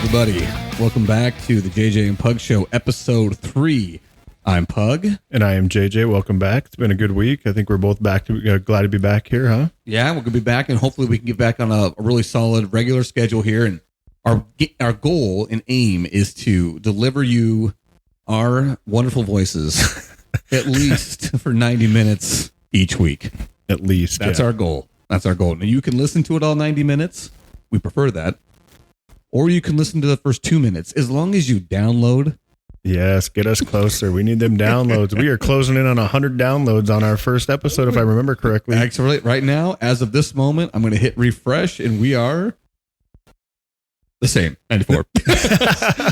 everybody. Welcome back to the JJ and Pug Show, episode 3. I'm Pug. And I am JJ. Welcome back. It's been a good week. I think we're both back. Glad to be back here, huh? Yeah, we're going to be back, and hopefully we can get back on a really solid, regular schedule here. And our goal and aim is to deliver you our wonderful voices at least for 90 minutes each week. At least. That's our goal. That's our goal. Now, you can listen to it all 90 minutes. We prefer that. Or you can listen to the first 2 minutes, as long as you download. Yes, get us closer. We need them downloads. We are closing in on 100 downloads on our first episode, if I remember correctly. Actually, right now, as of this moment, I'm going to hit refresh, and we are the same, 94.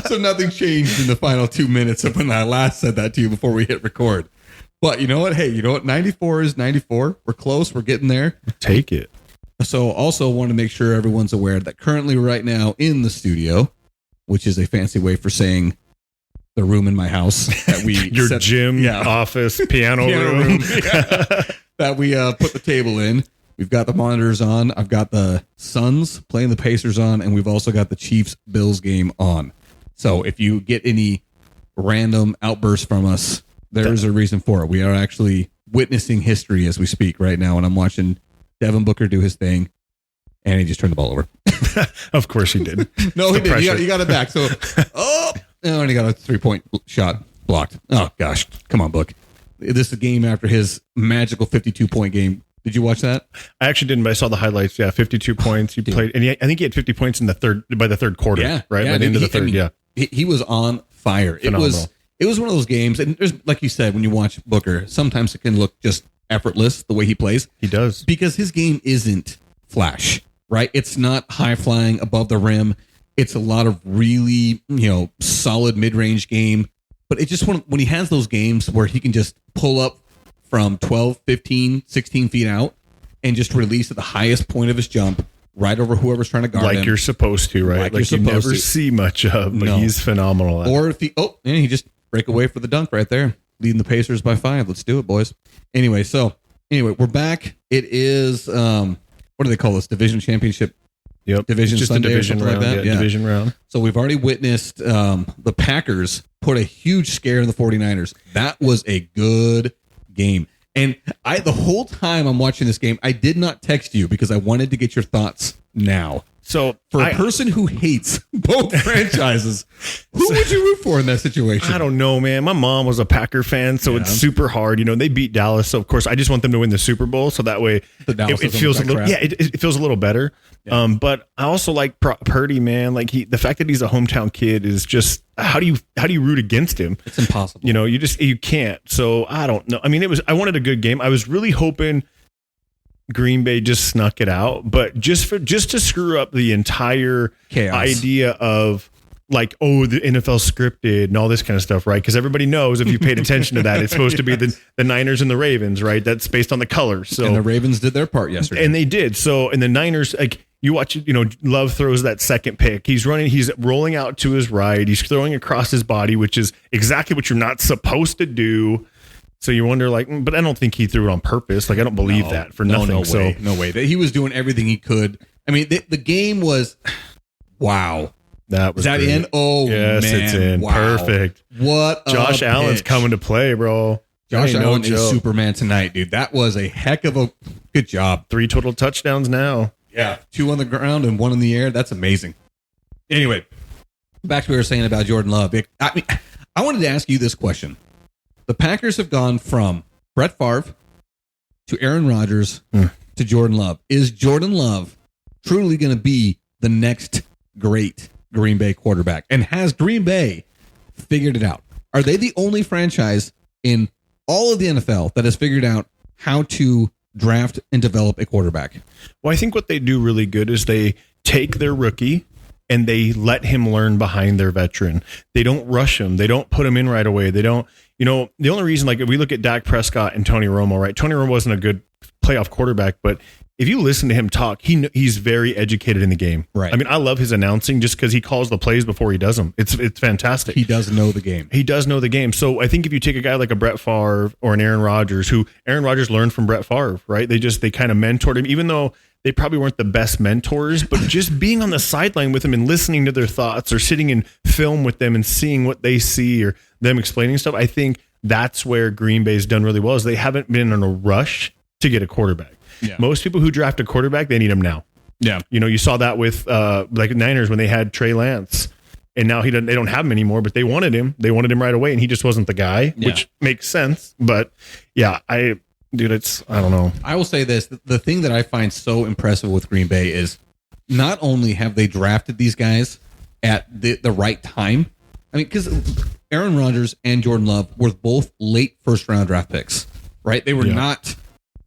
So nothing changed in the final 2 minutes of when I last said that to you before we hit record. But you know what? Hey, you know what? 94 is 94. We're close. We're getting there. Take it. So also want to make sure everyone's aware that currently right now in the studio, which is a fancy way for saying the room in my house that we your gym, office, piano room. That we put the table in. We've got the monitors on. I've got the Suns playing the Pacers on, and we've also got the Chiefs-Bills game on. So if you get any random outbursts from us, there's a reason for it. We are actually witnessing history as we speak right now, and I'm watching Devin Booker do his thing, and he just turned the ball over. Of course he did. No, he did. He got it back. So, and he got a 3-point shot blocked. Oh, gosh. Come on, Book. This is a game after his magical 52-point game. Did you watch that? I actually didn't, but I saw the highlights. Yeah, 52 points. He played, and I think he had 50 points in by the third quarter. Yeah, right? Yeah, by the end of the third, He was on fire. Phenomenal. It was one of those games, and there's, like you said, when you watch Booker, sometimes it can look just effortless the way he plays. He does. Because his game isn't flash, right? It's not high flying above the rim. It's a lot of really, solid mid-range game. But it's just when he has those games where he can just pull up from 12, 15, 16 feet out and just release at the highest point of his jump right over whoever's trying to guard him. Like you're supposed to, right? Like you never see much of, but he's phenomenal at it. Or if he just break away for the dunk right there, leading the Pacers by 5. Let's do it, boys. Anyway, we're back. It is, what do they call this? Division championship? Yep. Division just Sunday a division or round. like that? Yeah, division round. So we've already witnessed the Packers put a huge scare in the 49ers. That was a good game. And the whole time I'm watching this game, I did not text you because I wanted to get your thoughts now. So for a person who hates both franchises, who would you root for in that situation? I don't know, man. My mom was a Packer fan, so it's super hard. They beat Dallas, so of course I just want them to win the Super Bowl, so that way it feels a little, it feels a little better. Yeah. But I also like Purdy, man. Like the fact that he's a hometown kid is just how do you root against him? It's impossible. You can't. So I don't know. I mean, I wanted a good game. I was really hoping Green Bay just snuck it out, but just to screw up the entire chaos idea of like, oh, the NFL scripted and all this kind of stuff, right? Because everybody knows if you paid attention to that, it's supposed to be the Niners and the Ravens, right? That's based on the colors. So and the Ravens did their part yesterday, and they did. So and the Niners, like you watch, Love throws that second pick. He's rolling out to his right. He's throwing across his body, which is exactly what you're not supposed to do. So you wonder, but I don't think he threw it on purpose. Like, I don't believe that for nothing. No way. He was doing everything he could. I mean, the game was, wow. That was great. In? Oh, yes, man. It's in. Wow. Perfect. What Josh Allen's coming to play, bro. Josh Allen is Superman tonight, dude. That was a heck of a good job. 3 total touchdowns now. Yeah. 2 on the ground and 1 in the air. That's amazing. Anyway, back to what we were saying about Jordan Love. I wanted to ask you this question. The Packers have gone from Brett Favre to Aaron Rodgers to Jordan Love. Is Jordan Love truly going to be the next great Green Bay quarterback? And has Green Bay figured it out? Are they the only franchise in all of the NFL that has figured out how to draft and develop a quarterback? Well, I think what they do really good is they take their rookie and they let him learn behind their veteran. They don't rush him. They don't put him in right away. They don't, the only reason, like if we look at Dak Prescott and Tony Romo, right? Tony Romo wasn't a good playoff quarterback, but if you listen to him talk, he's very educated in the game. Right. I mean, I love his announcing just because he calls the plays before he does them. It's fantastic. He does know the game. He does know the game. So I think if you take a guy like a Brett Favre or an Aaron Rodgers, who Aaron Rodgers learned from Brett Favre, right? They kind of mentored him, even though they probably weren't the best mentors, but just being on the sideline with them and listening to their thoughts or sitting in film with them and seeing what they see or them explaining stuff, I think that's where Green Bay's done really well is they haven't been in a rush to get a quarterback. Yeah. Most people who draft a quarterback, they need him now. Yeah. You know, you saw that with like Niners when they had Trey Lance. And now they don't have him anymore, but they wanted him. They wanted him right away, and he just wasn't the guy, which makes sense. But yeah, I don't know. I will say this. The thing that I find so impressive with Green Bay is not only have they drafted these guys at the right time. I mean, because Aaron Rodgers and Jordan Love were both late first-round draft picks, right? They were not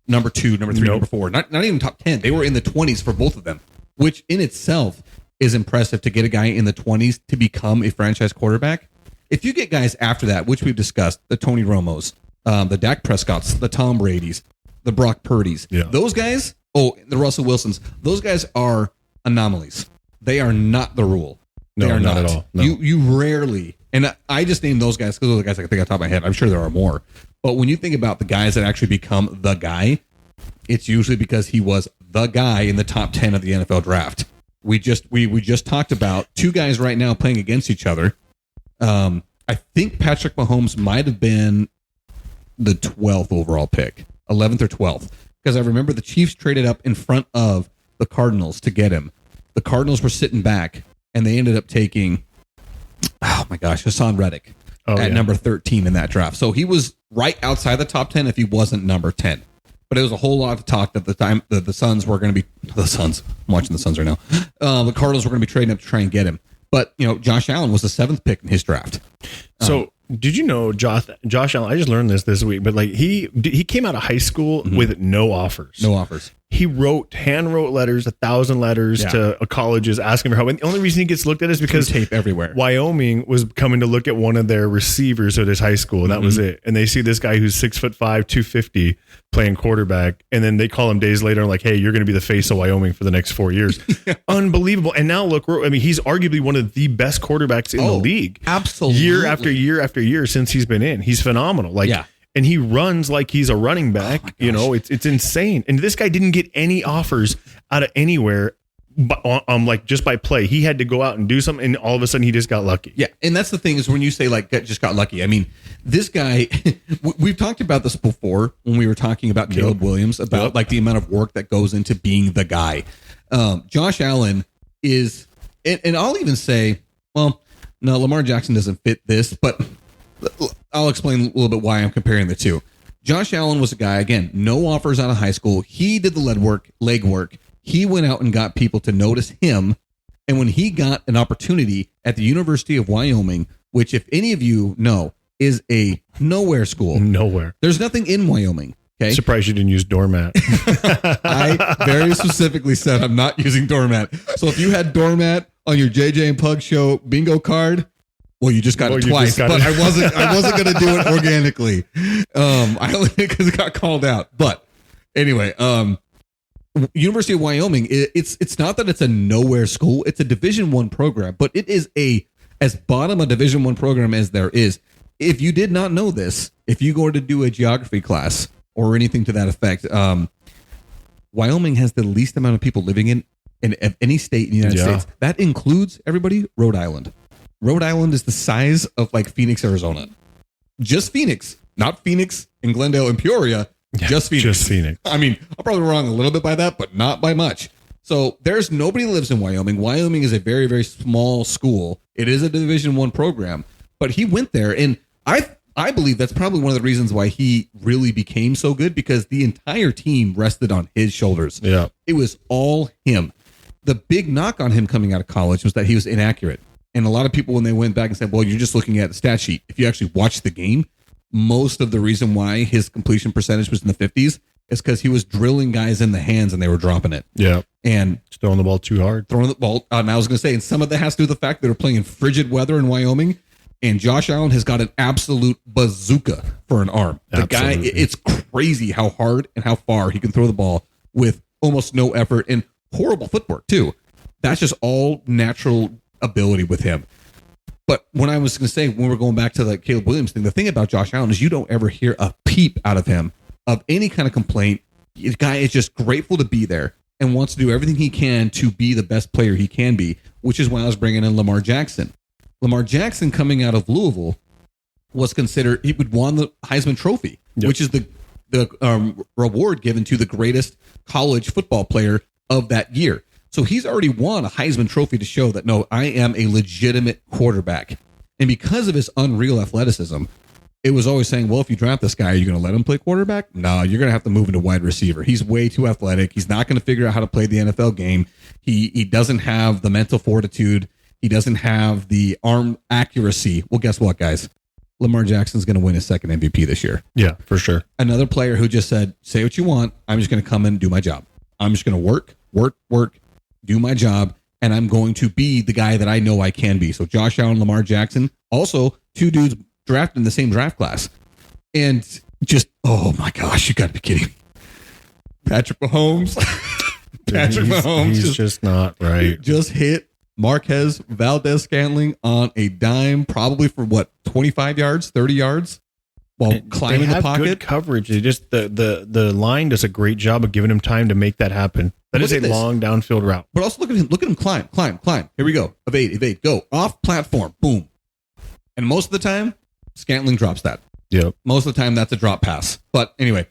number 2, number 3, number 4, not even top 10. They were in the 20s for both of them, which in itself is impressive to get a guy in the 20s to become a franchise quarterback. If you get guys after that, which we've discussed, the Tony Romos, the Dak Prescotts, the Tom Bradys, the Brock Purdys, those guys, the Russell Wilsons, those guys are anomalies. They are not the rule. They are not at all. No. You rarely, and I just named those guys because those are the guys I think on top of my head. I'm sure there are more. But when you think about the guys that actually become the guy, it's usually because he was the guy in the top 10 of the NFL draft. We just talked about 2 guys right now playing against each other. I think Patrick Mahomes might have been the 12th overall pick, 11th or 12th, because I remember the Chiefs traded up in front of the Cardinals to get him. The Cardinals were sitting back, and they ended up taking, Hassan Reddick at number 13 in that draft. So he was right outside the top 10 if he wasn't number 10. But it was a whole lot of talk at the time that the Suns were going to be the Suns. I'm watching the Suns right now. The Cardinals were going to be trading up to try and get him. But, Josh Allen was the 7th pick in his draft. So did you know Josh Allen? I just learned this week, but like he came out of high school with no offers. No offers. He hand wrote letters, 1,000 letters to colleges asking for help. And the only reason he gets looked at is because tape everywhere. Wyoming was coming to look at one of their receivers at his high school. And that was it. And they see this guy who's 6'5", 250 playing quarterback. And then they call him days later and like, hey, you're going to be the face of Wyoming for the next 4 years. Unbelievable. And now look, he's arguably one of the best quarterbacks in the league. Absolutely. Year after year after year since he's been in. He's phenomenal. And he runs like he's a running back. It's insane. And this guy didn't get any offers out of anywhere, but just by play. He had to go out and do something, and all of a sudden he just got lucky. Yeah, and that's the thing is when you say just got lucky. I mean, this guy. We've talked about this before when we were talking about Caleb Williams about like the amount of work that goes into being the guy. Josh Allen is, and I'll even say, well, no, Lamar Jackson doesn't fit this, but I'll explain a little bit why I'm comparing the two. Josh Allen was a guy, again, no offers out of high school. He did the leg work. He went out and got people to notice him. And when he got an opportunity at the University of Wyoming, which if any of you know is a nowhere school. Nowhere. There's nothing in Wyoming. Okay. Surprised you didn't use doormat. I very specifically said I'm not using doormat. So if you had doormat on your JJ and Pug Show bingo card, well, you just got it twice, but I wasn't going to do it organically. I only because it got called out. But anyway, University of Wyoming, it's not that it's a nowhere school. It's a Division I program, but it is as bottom a Division I program as there is. If you did not know this, if you go to do a geography class or anything to that effect, Wyoming has the least amount of people living in any state in the United States. That includes everybody, Rhode Island. Rhode Island is the size of like Phoenix, Arizona. Just Phoenix, not Phoenix and Glendale and Peoria. Just Phoenix. Just Phoenix. I mean, I'm probably wrong a little bit by that, but not by much. So there's nobody lives in Wyoming. Wyoming is a very, very small school. It is a Division I program, but he went there, and I believe that's probably one of the reasons why he really became so good, because the entire team rested on his shoulders. Yeah, it was all him. The big knock on him coming out of college was that he was inaccurate. And a lot of people, when they went back and said, well, you're just looking at the stat sheet. If you actually watch the game, most of the reason why his completion percentage was in the 50s is because he was drilling guys in the hands and they were dropping it. Yeah. And just throwing the ball too hard. And I was going to say, and some of that has to do with the fact that they're playing in frigid weather in Wyoming. And Josh Allen has got an absolute bazooka for an arm. The guy, it's crazy how hard and how far he can throw the ball with almost no effort and horrible footwork, too. That's just all natural ability with him. But when I was going to say, when we're going back to the Caleb Williams thing, the thing about Josh Allen is you don't ever hear a peep out of him of any kind of complaint. The guy is just grateful to be there. and wants to do everything he can to be the best player he can be, which is why I was bringing in Lamar Jackson. Lamar Jackson, coming out of Louisville, was considered, he would won the Heisman Trophy, which is the reward given to the greatest college football player of that year. So he's already won a Heisman Trophy to show that, no, I am a legitimate quarterback. And because of his unreal athleticism, it was always saying, well, if you draft this guy, are you going to let him play quarterback? No, you're going to have to move into wide receiver. He's way too athletic. He's not going to figure out how to play the NFL game. He doesn't have the mental fortitude. He doesn't have the arm accuracy. Well, guess what, guys? Lamar Jackson's going to win his second MVP this year. Yeah, for sure. Another player who just said, say what you want. I'm just going to come in and do my job. I'm just going to work, do my job, and I'm going to be the guy that I know I can be. So Josh Allen, Lamar Jackson, also two dudes drafted in the same draft class. And just, oh my gosh, you got to be kidding. Patrick Mahomes. He's just not right. Just hit Marquez Valdez-Scantling on a dime, probably for what, 25 yards, 30 yards, while climbing the pocket. Good coverage. They just the line does a great job of giving him time to make that happen. That is a long downfield route. But also look at him climb. Here we go. Evade, go. Off platform, boom. And most of the time, Scantling drops that. Yep. Most of the time, that's a drop pass. But anyway,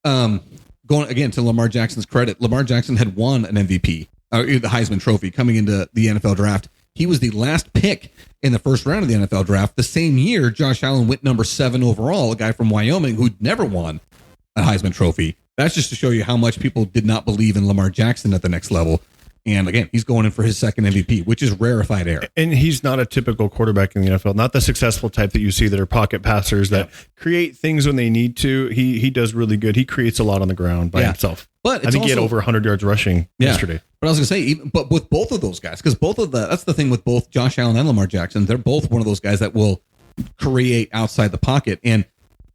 going again to Lamar Jackson's credit, Lamar Jackson had won an MVP, the Heisman Trophy, coming into the NFL draft. He was the last pick in the first round of the NFL draft. The same year, Josh Allen went number 7 overall, a guy from Wyoming who'd never won a Heisman Trophy. That's just to show you how much people did not believe in Lamar Jackson at the next level. And again, he's going in for his second MVP, which is rarefied air. And he's not a typical quarterback in the NFL, not the successful type that you see that are pocket passers that create things when they need to. He does really good. He creates a lot on the ground by himself. But I think he had over 100 yards rushing yesterday. But I was going to say, but with both of those guys, because that's the thing with both Josh Allen and Lamar Jackson, they're both one of those guys that will create outside the pocket. And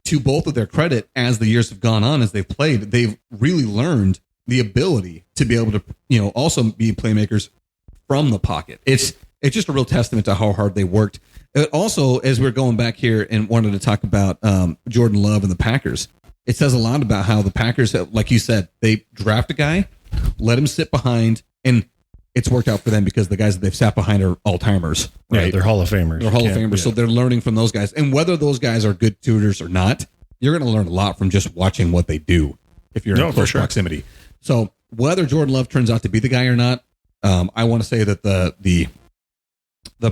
to both of their credit, as the years have gone on, as they've played, they've really learned the ability to be able to, also be playmakers from the pocket. It's just a real testament to how hard they worked. It also, as we're going back here and wanted to talk about Jordan Love and the Packers, it says a lot about how the Packers, like you said, they draft a guy, let him sit behind, and it's worked out for them because the guys that they've sat behind are all-timers. Right? Yeah, they're Hall of Famers. They're Hall of Famers, so they're learning from those guys. And whether those guys are good tutors or not, you're going to learn a lot from just watching what they do if you're in close proximity. So whether Jordan Love turns out to be the guy or not, I want to say that the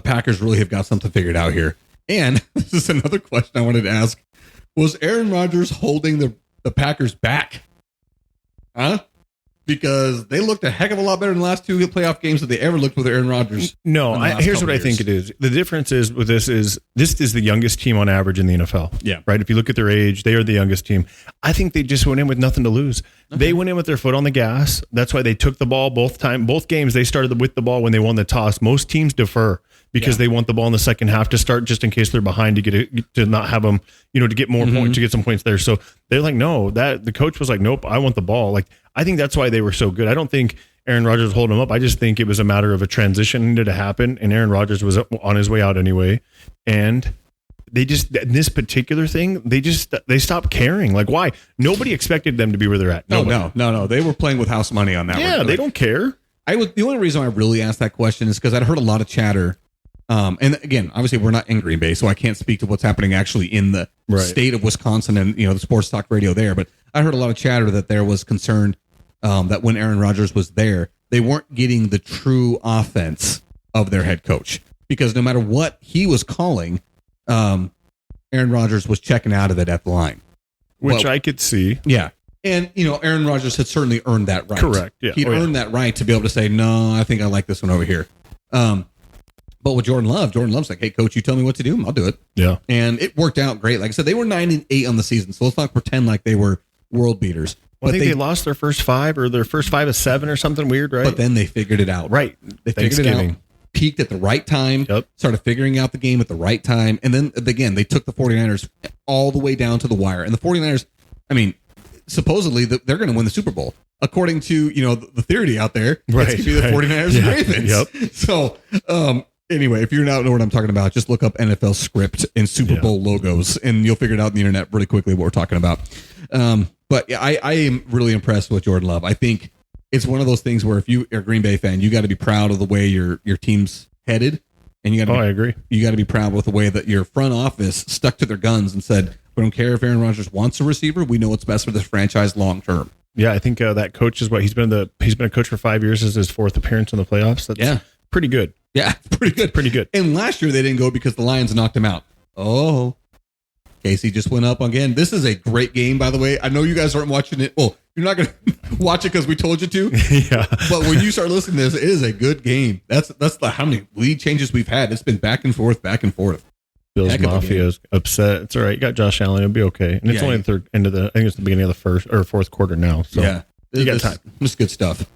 Packers really have got something figured out here. And this is another question I wanted to ask. Was Aaron Rodgers holding the Packers back? Huh? Because they looked a heck of a lot better in the last 2 playoff games that they ever looked with Aaron Rodgers. No, here's what I think it is. The difference is with this is the youngest team on average in the NFL. Yeah. Right. If you look at their age, they are the youngest team. I think they just went in with nothing to lose. Okay. They went in with their foot on the gas. That's why they took the ball both games. They started with the ball when they won the toss. Most teams defer because they want the ball in the second half to start just in case they're behind to not have them, to get more points, to get some points there. So they're like, no, that the coach was like, nope, I want the ball. Like, I think that's why they were so good. I don't think Aaron Rodgers was holding them up. I just think it was a matter of a transition needed to happen, and Aaron Rodgers was on his way out anyway. And they just, in this particular thing, they stopped caring. Like, why? Nobody expected them to be where they're at. No. They were playing with house money on that one. Yeah, they don't care. The only reason I really asked that question is because I'd heard a lot of chatter. And again, obviously we're not in Green Bay, so I can't speak to what's happening actually in the state of Wisconsin and, the sports talk radio there. But I heard a lot of chatter that there was concern that when Aaron Rodgers was there, they weren't getting the true offense of their head coach, because no matter what he was calling, Aaron Rodgers was checking out of it at the line, which I could see. Yeah. And, Aaron Rodgers had certainly earned that right. Correct. Yeah. He'd earned that right to be able to say, no, I think I like this one over here. But with Jordan Love's like, hey, coach, you tell me what to do, I'll do it. Yeah. And it worked out great. Like I said, they were 9-8 on the season, so let's not pretend like they were world beaters. Well, I think they lost their first 5 or their first 5 of 7 or something weird, right? But then they figured it out. Right. They figured it out, peaked at the right time, started figuring out the game at the right time. And then, again, they took the 49ers all the way down to the wire. And the 49ers, supposedly they're going to win the Super Bowl. According to, the theory out there, it's going to be the 49ers and Ravens. Yep. So, anyway, if you don't know what I'm talking about, just look up NFL script and Super Bowl logos, and you'll figure it out on the internet really quickly what we're talking about. But I am really impressed with Jordan Love. I think it's one of those things where if you are a Green Bay fan, you got to be proud of the way your team's headed, and you got to. I agree. You got to be proud with the way that your front office stuck to their guns and said, "We don't care if Aaron Rodgers wants a receiver. We know what's best for this franchise long term." Yeah, I think that coach is what he's been a coach for 5 years. This is his fourth appearance in the playoffs. That's pretty good. Yeah, pretty good. Pretty good. And last year they didn't go because the Lions knocked him out. Oh, Casey just went up again. This is a great game, by the way. I know you guys aren't watching it. Well, you're not going to watch it because we told you to. Yeah. But when you start listening to this, it is a good game. That's how many lead changes we've had. It's been back and forth, back and forth. Bills Mafia is upset. It's all right. You got Josh Allen. It'll be okay. And it's only the third end of I think it's the beginning of the first or fourth quarter now. So yeah, you got time. This is good stuff.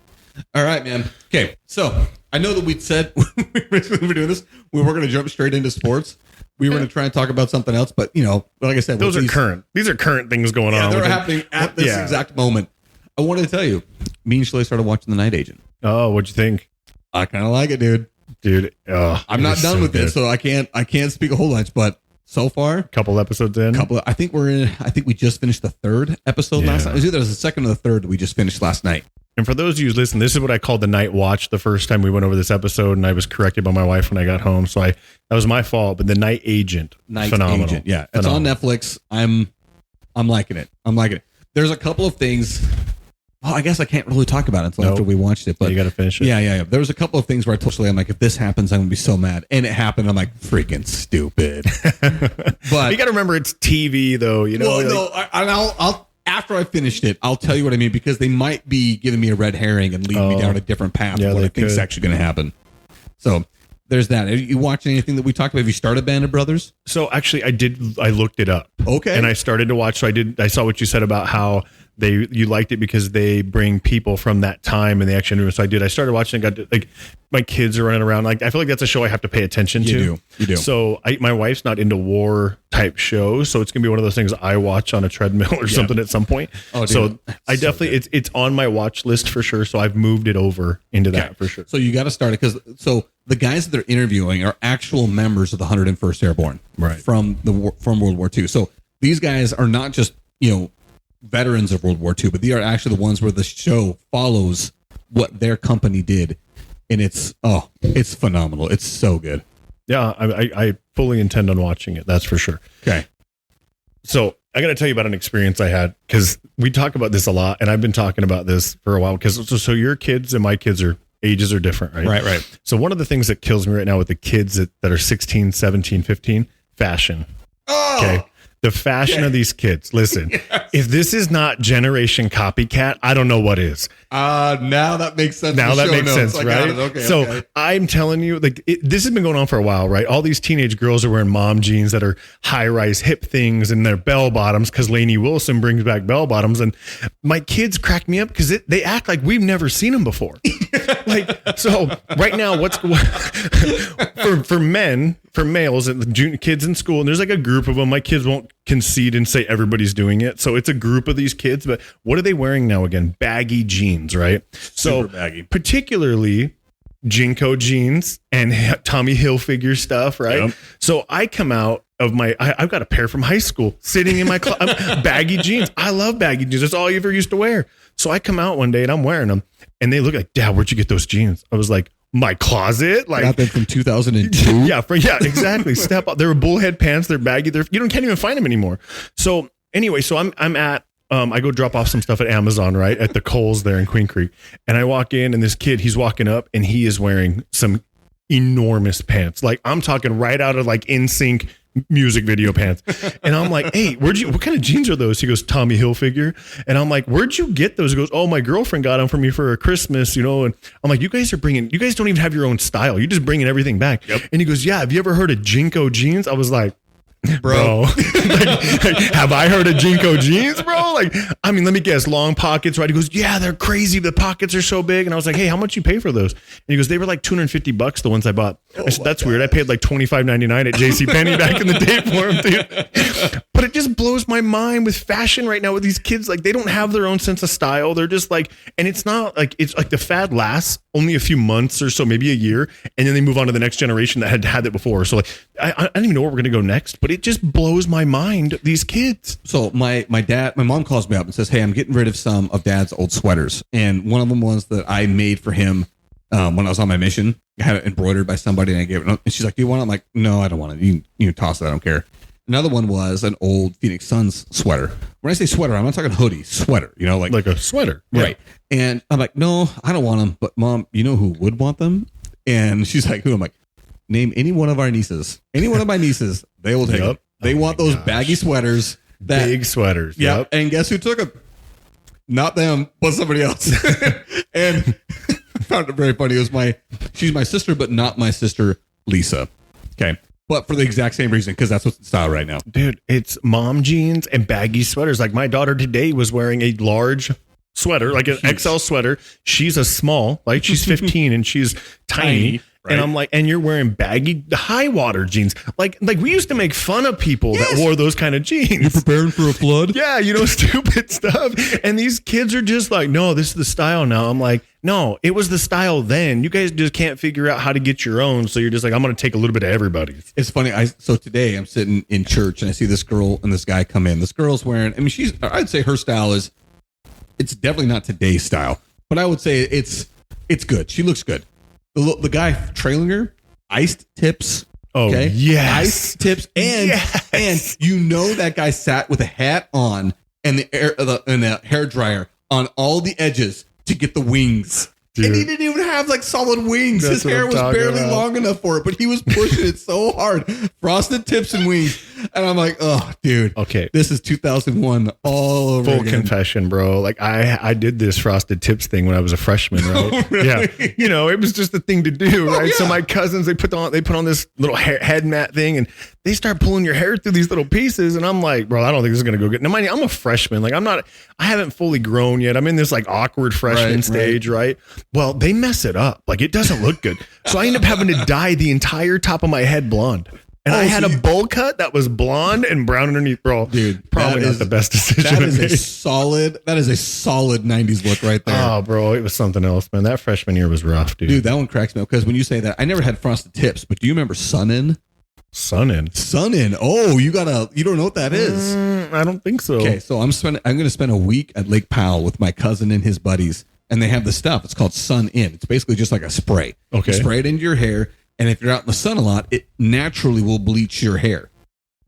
All right, man. Okay, so I know that we'd said we were doing this. We were going to jump straight into sports. We were going to try and talk about something else, but like I said, those are current. These are current things going on. They're happening at this exact moment. I wanted to tell you, me and Shalay started watching The Night Agent. Oh, what'd you think? I kind of like it, dude. I'm not done with it, so I can't speak a whole bunch, but so far, couple episodes in. I think we just finished the third episode last night. It was either the second or the third that we just finished last night. And for those of you who listen, this is what I called the night watch the first time we went over this episode, and I was corrected by my wife when I got home. So that was my fault. But The Night Agent, phenomenal. Agent, yeah, it's on Netflix. I'm liking it. There's a couple of things. Well, I guess I can't really talk about it until after we watched it. But you got to finish it. Yeah. There was a couple of things where I told Shalay, I'm like, if this happens, I'm gonna be so mad. And it happened. I'm like, freaking stupid. But you got to remember, it's TV, though. I'll after I finished it, I'll tell you what I mean, because they might be giving me a red herring and leading me down a different path of what I think is actually going to happen. So there's that. Are you watching anything that we talked about? Have you started Band of Brothers? So actually, I did. I looked it up. Okay. And I started to watch. So I saw what you said about how you liked it because they bring people from that time and they actually knew. So I did. I started watching. My kids are running around. Like, I feel like that's a show I have to pay attention to. You do. So my wife's not into war type shows, so it's gonna be one of those things I watch on a treadmill or something at some point. Oh, dude. So I definitely it's on my watch list for sure. So I've moved it over into that for sure. So you got to start it because the guys that they're interviewing are actual members of the 101st Airborne, right, from World War II. So these guys are not just veterans of World War II, but they are actually the ones where the show follows what their company did. And it's phenomenal. It's so good. Yeah, I fully intend on watching it. That's for sure. Okay. So I got to tell you about an experience I had, because we talk about this a lot, and I've been talking about this for a while. Because so your kids and my kids ages are different, right? Right. So one of the things that kills me right now with the kids that are 16, 17, 15, fashion. Oh. Okay. The fashion of these kids. Listen, if this is not generation copycat, I don't know what is. Now that makes sense. Now that makes sense, right? Okay, so I'm telling you, this has been going on for a while, right? All these teenage girls are wearing mom jeans that are high-rise hip things and they're bell bottoms because Lainey Wilson brings back bell bottoms. And my kids crack me up because they act like we've never seen them before. So right now, for males and kids in school, and there's like a group of them. My kids won't concede and say everybody's doing it. So it's a group of these kids, but what are they wearing now again? Baggy jeans, right? Super baggy. Particularly Jinko jeans and Tommy Hilfiger stuff, right? Yep. So I come out of I've got a pair from high school sitting in my baggy jeans. I love baggy jeans. That's all you ever used to wear. So I come out one day and I'm wearing them and they look like, Dad, where'd you get those jeans? I was like, my closet. Like, got them from 2002. Yeah, exactly. Step up. They were bullhead pants. They're baggy. Can't even find them anymore. So anyway, I'm at I go drop off some stuff at Amazon, right, at the Kohl's there in Queen Creek, and I walk in, and this kid, he's walking up, and he is wearing some enormous pants. Like, I'm talking right out of like NSYNC music video pants. And I'm like, hey, what kind of jeans are those? He goes, Tommy Hilfiger. And I'm like, where'd you get those? He goes, oh, my girlfriend got them for me for a Christmas, And I'm like, you guys don't even have your own style. You're just bringing everything back. Yep. And he goes, yeah, have you ever heard of Jinko jeans? I was like, bro, have I heard of Jinko jeans, bro? Let me guess, long pockets, right? He goes, yeah, they're crazy. The pockets are so big. And I was like, hey, how much you pay for those? And he goes, they were like $250, the ones I bought. I said, that's weird. I paid like $25.99 at JCPenney back in the day for them, dude. But it just blows my mind with fashion right now with these kids. Like, they don't have their own sense of style. They're just like, and it's not like, it's like the fad lasts only a few months or so, maybe a year. And then they move on to the next generation that had it before. So like, I don't even know where we're going to go next, but it just blows my mind, these kids. So my mom calls me up and says, hey, I'm getting rid of some of dad's old sweaters. And one of them was that I made for him when I was on my mission. I had it embroidered by somebody and I gave it. And she's like, do you want it? I'm like, no, I don't want it. You can toss it. I don't care. Another one was an old Phoenix Suns sweater. When I say sweater, I'm not talking hoodie, sweater, like a sweater. Right. Yeah. And I'm like, no, I don't want them. But Mom, you know who would want them? And she's like, who? I'm like, name any one of our nieces. Any one of my nieces, they will take them. They want those baggy sweaters. Big sweaters. Yeah. Yep. And guess who took them? Not them, but somebody else. And I found it very funny. She's my sister, but not my sister, Lisa. Okay. But for the exact same reason, because that's what's in style right now. Dude, it's mom jeans and baggy sweaters. Like my daughter today was wearing a large sweater, like an XL sweater. She's a small, like she's 15 and she's tiny. Right. And I'm like, and you're wearing baggy high water jeans. Like we used to make fun of people that wore those kind of jeans. You're preparing for a flood? Yeah, stupid stuff. And these kids are just like, no, this is the style now. I'm like, no, it was the style then. You guys just can't figure out how to get your own. So you're just like, I'm going to take a little bit of everybody's. It's funny. So today I'm sitting in church and I see this girl and this guy come in. This girl's wearing, I'd say her style it's definitely not today's style, but I would say it's good. She looks good. The guy trailing her, iced tips. Oh, okay? Yes. Iced tips. And that guy sat with a hat on and the hair dryer on all the edges to get the wings. Dude. And he didn't even have like solid wings. His hair was barely long enough for it, but he was pushing it so hard. Frosted tips and wings. And I'm like, oh, dude. Okay. This is 2001 all over Full again. Confession, bro. Like I did this frosted tips thing when I was a freshman, right? Oh, really? Yeah. It was just the thing to do, right? Yeah. So my cousins, they put on this little head mat thing and they start pulling your hair through these little pieces. And I'm like, bro, I don't think this is going to go good. Now, mind you, I'm a freshman. Like I haven't fully grown yet. I'm in this like awkward freshman stage, right? Well, they mess it up. Like it doesn't look good. So I end up having to dye the entire top of my head blonde. And I had a bowl cut that was blonde and brown underneath, bro. Dude, probably not the best decision. That is a solid 90s look right there. Oh, bro, it was something else, man. That freshman year was rough, dude. Dude, that one cracks me up because when you say that, I never had frosted tips, but do you remember Sun-In? Sun-In. Oh, you don't know what that is? I don't think so. Okay, so I'm going to spend a week at Lake Powell with my cousin and his buddies, and they have the stuff. It's called Sun-In. It's basically just like a spray. Okay. You spray it into your hair. And if you're out in the sun a lot, it naturally will bleach your hair.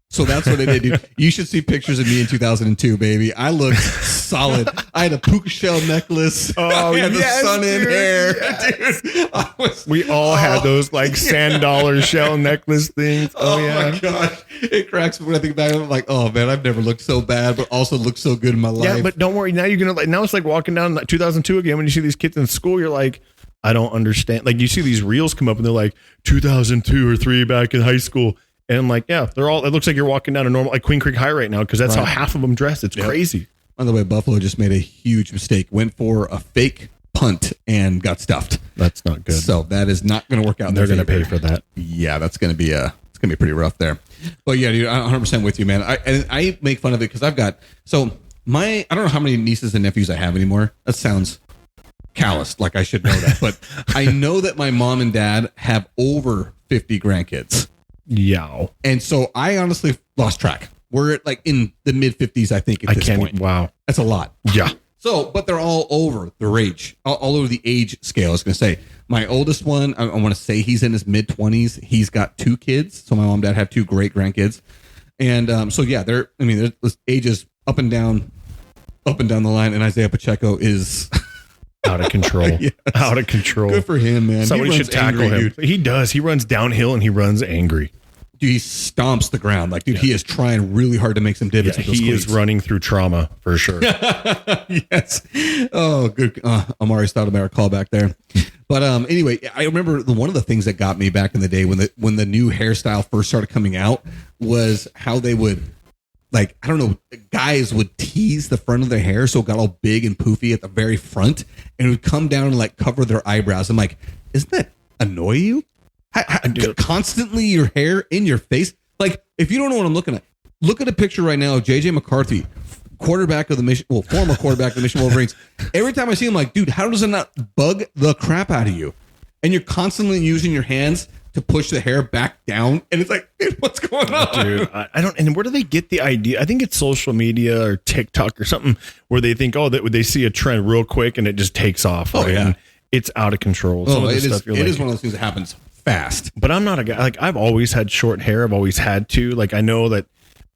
So that's what they do. You should see pictures of me in 2002, baby. I looked solid. I had a puka shell necklace. Oh, I had the Sun-In hair. Yes. Dude, we all had those like sand dollar shell necklace things. Oh yeah. My gosh. It cracks me when I think back. I'm like, oh man, I've never looked so bad, but also looked so good in my life. Yeah, but don't worry. Now now it's like walking down 2002 again. When you see these kids in school, you're like, I don't understand. Like you see these reels come up and they're like 2002 or 3 back in high school. And I'm like, yeah, it looks like you're walking down a normal, like Queen Creek High right now. Because that's how half of them dress. It's crazy. By the way, Buffalo just made a huge mistake. Went for a fake punt and got stuffed. That's not good. So that is not going to work out. They're going to pay for that. Yeah, that's going to be it's going to be pretty rough there. But yeah, dude, I'm 100% with you, man. I make fun of it because I've got, I don't know how many nieces and nephews I have anymore. That sounds calloused, like I should know that. But I know that my mom and dad have over 50 grandkids. Yeah. And so I honestly lost track. We're at like in the mid 50s, I think, at this point. Wow. That's a lot. Yeah. So, but they're all over their age, all over the age scale. I was going to say, my oldest one, I want to say he's in his mid 20s. He's got 2 kids. So my mom and dad have 2 great grandkids. And so, yeah, there's ages up and down the line. And Isaiah Pacheco is out of control. Yes. Out of control. Good for him, man. Somebody should tackle him. Dude. He does. He runs downhill and he runs angry. Dude, he stomps the ground. Like, dude, he is trying really hard to make some divots with those he cleats. Is running through trauma for sure. Yes. Oh, good. Amari Stoudemire callback there. But anyway, I remember one of the things that got me back in the day when the new hairstyle first started coming out was how they would, like, I don't know, guys would tease the front of their hair so it got all big and poofy at the very front and it would come down and like cover their eyebrows. I'm like, doesn't that annoy you? Constantly your hair in your face. Like, if you don't know what I'm looking at, look at a picture right now of JJ McCarthy, quarterback of the Mission, well, former quarterback of the Mission Wolverines. Every time I see him, like, dude, how does it not bug the crap out of you? And you're constantly using your hands to push the hair back down, and it's like, dude, what's going on? Dude, I don't. And where do they get the idea? I think it's social media or TikTok or something where they think, oh, that they see a trend real quick and it just takes off. Right? And it's out of control. It is one of those things that happens fast. But I'm not a guy. Like, I've always had short hair. I've always had to. Like, I know that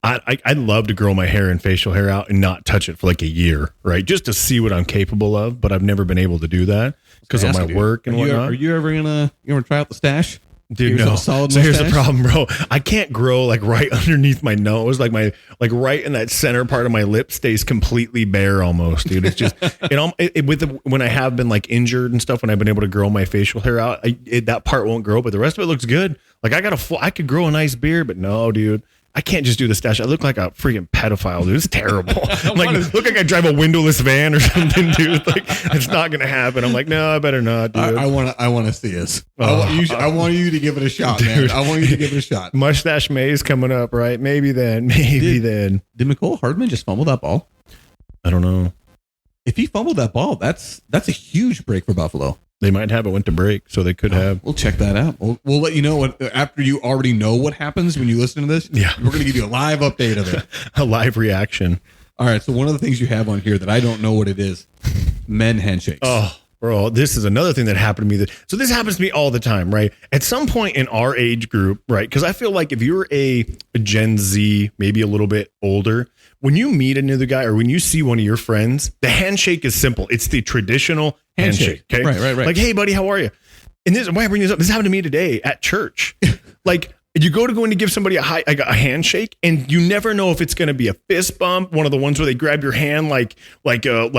I'd love to grow my hair and facial hair out and not touch it for like a year, right? Just to see what I'm capable of. But I've never been able to do that because of my work and whatnot. Are you ever gonna try out the stash? Dude, no. So here's the problem, bro. I can't grow like right underneath my nose, like right in that center part of my lip stays completely bare almost, dude. It's just when I have been like injured and stuff, when I've been able to grow my facial hair out, that part won't grow, but the rest of it looks good. Like I could grow a nice beard, but no, dude. I can't just do the stash. I look like a freaking pedophile, dude. It's terrible. Look like I drive a windowless van or something, dude. Like, it's not gonna happen. I'm like, no, I better not, dude. I want to see this. I want you to give it a shot, dude. Man. I want you to give it a shot. Mustache May's coming up, right? Maybe then. Did Mecole Hardman just fumble that ball? I don't know. If he fumbled that ball, that's a huge break for Buffalo. They might have it went to break, so they could have. We'll check that out. We'll let you know after you already know what happens when you listen to this. Yeah. We're going to give you a live update of it. A live reaction. All right. So one of the things you have on here that I don't know what it is, men handshakes. Oh, bro, this is another thing that happened to me. So this happens to me all the time, right? At some point in our age group, right? Because I feel like if you're a Gen Z, maybe a little bit older, when you meet another guy or when you see one of your friends, the handshake is simple. It's the traditional handshake. Okay. Right. Like, hey, buddy, how are you? And this, why I bring this up? This happened to me today at church. Like, you go to give somebody a handshake, and you never know if it's going to be a fist bump, one of the ones where they grab your hand like Arnold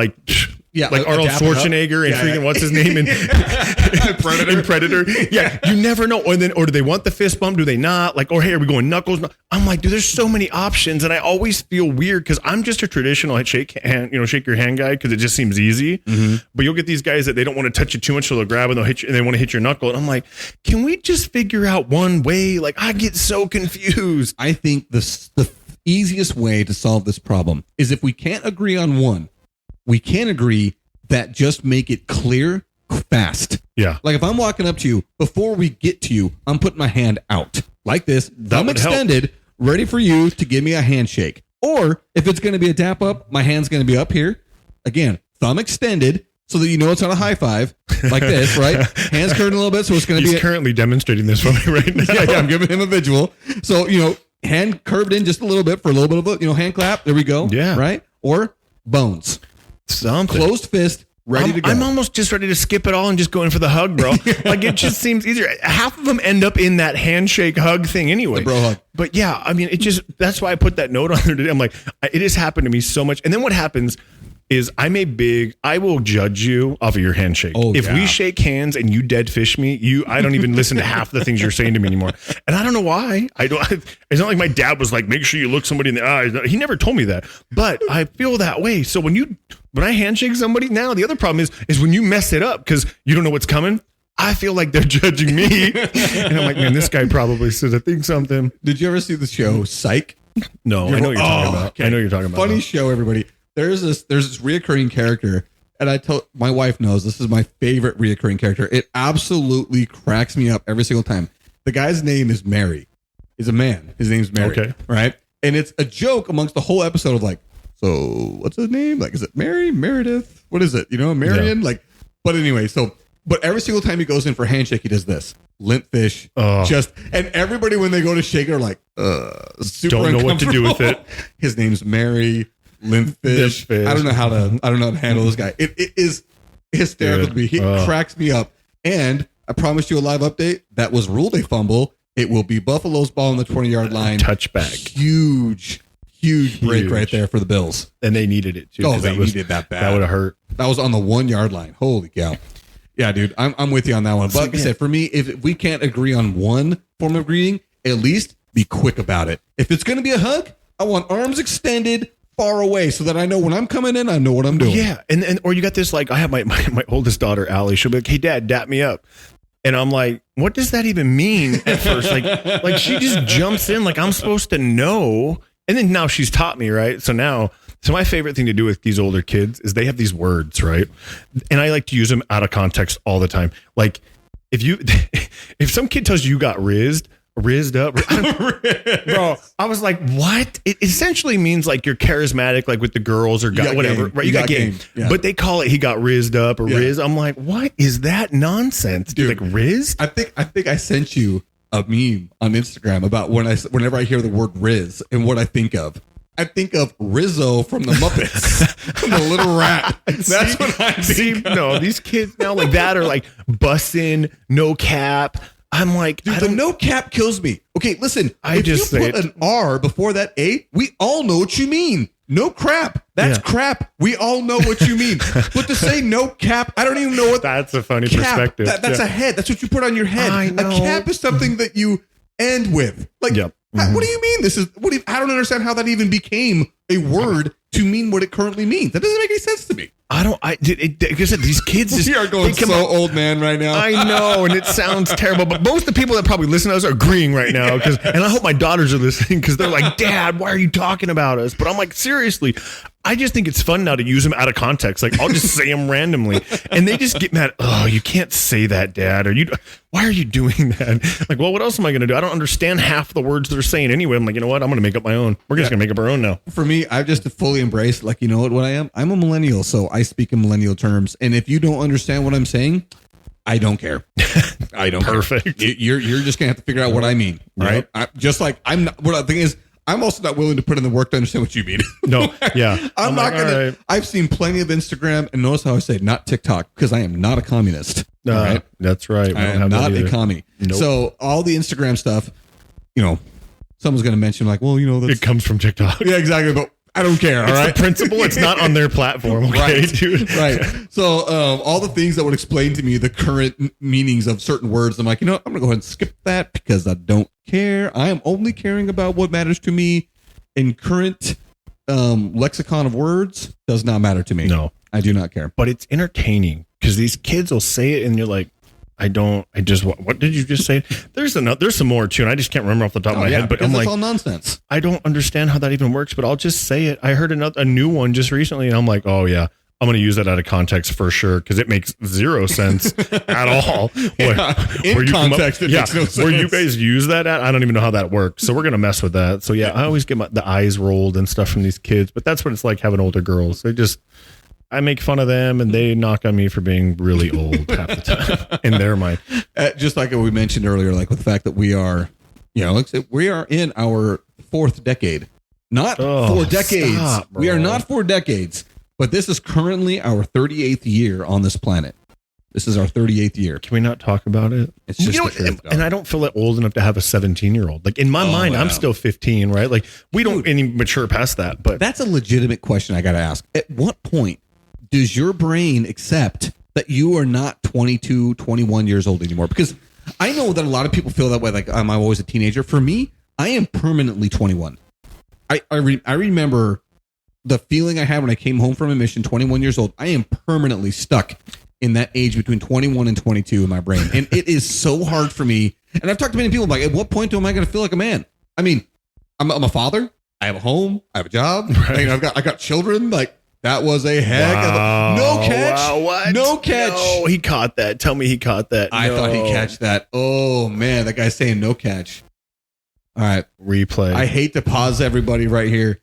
Schwarzenegger and freaking what's his name in Predator. Yeah, you never know. Or do they want the fist bump? Do they not? Like, hey, are we going knuckles? I'm like, dude, there's so many options, and I always feel weird because I'm just a traditional shake your hand guy because it just seems easy. Mm-hmm. But you'll get these guys that they don't want to touch you too much, so they'll grab and they'll hit you, and they want to hit your knuckle. And I'm like, can we just figure out one way? Like, I get so confused. I think the easiest way to solve this problem is if we can't agree on one, we can agree that just make it clear fast. Yeah. Like if I'm walking up to you, before we get to you, I'm putting my hand out like this, thumb extended, ready for you to give me a handshake. Or if it's going to be a dap up, my hand's going to be up here. Again, thumb extended so that you know it's not a high five like this, right? Hands curved a little bit. So it's going to be. He's currently demonstrating this for me right now. Yeah, I'm giving him a visual. So, hand curved in just a little bit for a little bit of a, hand clap. There we go. Yeah. Right? Or bones. Something. Closed fist, ready to go. I'm almost just ready to skip it all and just go in for the hug, bro. Like, it just seems easier. Half of them end up in that handshake hug thing anyway. The bro hug. But yeah, I mean, that's why I put that note on there today. I'm like, it has happened to me so much. And then what happens is I will judge you off of your handshake. If we shake hands and you dead fish me, I don't even listen to half the things you're saying to me anymore. And I don't know why. It's not like my dad was like, make sure you look somebody in the eyes. He never told me that, but I feel that way. So when I handshake somebody now, the other problem is when you mess it up because you don't know what's coming. I feel like they're judging me. And I'm like, man, this guy probably said I think something. Did you ever see the show Psych? No, I know what you're talking about. Okay. I know what you're talking about. Funny show, everybody. There's this reoccurring character, and I told my wife knows this is my favorite reoccurring character. It absolutely cracks me up every single time. The guy's name is Mary. He's a man. His name's Mary. Okay. Right? And it's a joke amongst the whole episode of like, so what's his name? Like, is it Mary? Meredith? What is it? Marion? Yeah. But anyway, but every single time he goes in for a handshake, he does this. Limp fish. And everybody when they go to shake are like, super don't know what to do with it. His name's Mary. Limp fish. I don't know how to handle this guy. It is hysterical to me. He cracks me up. And I promised you a live update. That was ruled a fumble. It will be Buffalo's ball on the 20-yard line. Touchback. Huge break right there for the Bills. And they needed it too. Oh, they needed that bad. That would have hurt. That was on the 1-yard line. Holy cow. Yeah, dude, I'm with you on that one. But like I said, for me, if we can't agree on one form of greeting, at least be quick about it. If it's going to be a hug, I want arms extended far away so that I know when I'm coming in, I know what I'm doing. Yeah. And or you got this, like, I have my oldest daughter, Allie. She'll be like, hey, Dad, dap me up. And I'm like, what does that even mean at first? Like she just jumps in like I'm supposed to know. And then now she's taught me, right? So my favorite thing to do with these older kids is they have these words, right? And I like to use them out of context all the time. Like if some kid tells you got rizzed up, bro, I was like, what? It essentially means like you're charismatic, like with the girls or whatever, right? You got game. Yeah. But they call it he got rizzed up or riz. I'm like, what is that nonsense? Dude, like rizzed? I think I sent you a meme on Instagram about whenever I hear the word riz and what I think of. I think of Rizzo from the Muppets, the little rat. That's what I think. No, these kids now like that are like bussin', no cap. I'm like, dude, the no cap kills me. Okay, listen. If you put an R before that A, we all know what you mean. No crap. That's crap. We all know what you mean. But to say no cap, I don't even know what. That's a funny perspective. That's a head. That's what you put on your head. I know. A cap is something that you end with. Like, what do you mean? I don't understand how that even became a word to mean what it currently means. That doesn't make any sense to me. Like I said, these kids we are going so old man right now. I know, and it sounds terrible, but most of the people that probably listen to us are agreeing right now. And I hope my daughters are listening because they're like, Dad, why are you talking about us? But I'm like, seriously, I just think it's fun now to use them out of context. Like I'll just say them randomly, and they just get mad. Oh, you can't say that, Dad. Why are you doing that? Like, well, what else am I going to do? I don't understand half the words they're saying anyway. I'm like, you know what? I'm going to make up my own. We're just going to make up our own now. For me, I've just fully embraced, like, you know what I am? I'm a millennial, so I speak in millennial terms. And if you don't understand what I'm saying, I don't care. I don't Perfect. care. You're just going to have to figure out what I mean. Right? Just like I'm not, what the thing is, I'm also not willing to put in the work to understand what you mean. No, yeah. I'm not going to. I've seen plenty of Instagram, and notice how I say not TikTok, because I am not a communist. Right? That's right. I am not a commie. Nope. So all the Instagram stuff, someone's going to mention like, well, it comes from TikTok. Yeah, exactly. But I don't care. All right. The principle. It's not on their platform. Okay, right, dude. Right. So all the things that would explain to me the current meanings of certain words, I'm like, I'm going to go ahead and skip that because I don't care. I am only caring about what matters to me in current lexicon of words. Does not matter to me. No, I do not care. But it's entertaining because these kids will say it and you're like, what did you just say? There's some more too, and I just can't remember off the top of my head. But I'm like, it's all nonsense. I don't understand how that even works, but I'll just say it. I heard a new one just recently, and I'm like, oh yeah, I'm going to use that out of context for sure because it makes zero sense at all. In context, it makes no sense. Where you guys use that at, I don't even know how that works. So we're going to mess with that. So yeah, I always get the eyes rolled and stuff from these kids, but that's what it's like having older girls. I make fun of them and they knock on me for being really old half the time in their mind. Just like we mentioned earlier, like with the fact that we are, we are in our fourth decade, not 4 decades. Stop, we are not 4 decades, but this is currently our 38th year on this planet. This is our 38th year. Can we not talk about it? It's just the truth, and I don't feel that old enough to have a 17-year-old. Like in my mind, I'm still 15, right? Like we don't any mature past that. But that's a legitimate question I got to ask. At what point does your brain accept that you are not 22, 21 years old anymore? Because I know that a lot of people feel that way. Like I'm always a teenager. For me, I am permanently 21. I remember the feeling I had when I came home from a mission, 21 years old. I am permanently stuck in that age between 21 and 22 in my brain. And it is so hard for me. And I've talked to many people like, at what point am I going to feel like a man? I mean, I'm a father. I have a home. I have a job. Right. I got children. Like, that was a heck of a no catch. Wow, what? No catch. No, he caught that. Tell me he caught that. I thought he catch that. Oh man, that guy's saying no catch. All right. Replay. I hate to pause everybody right here.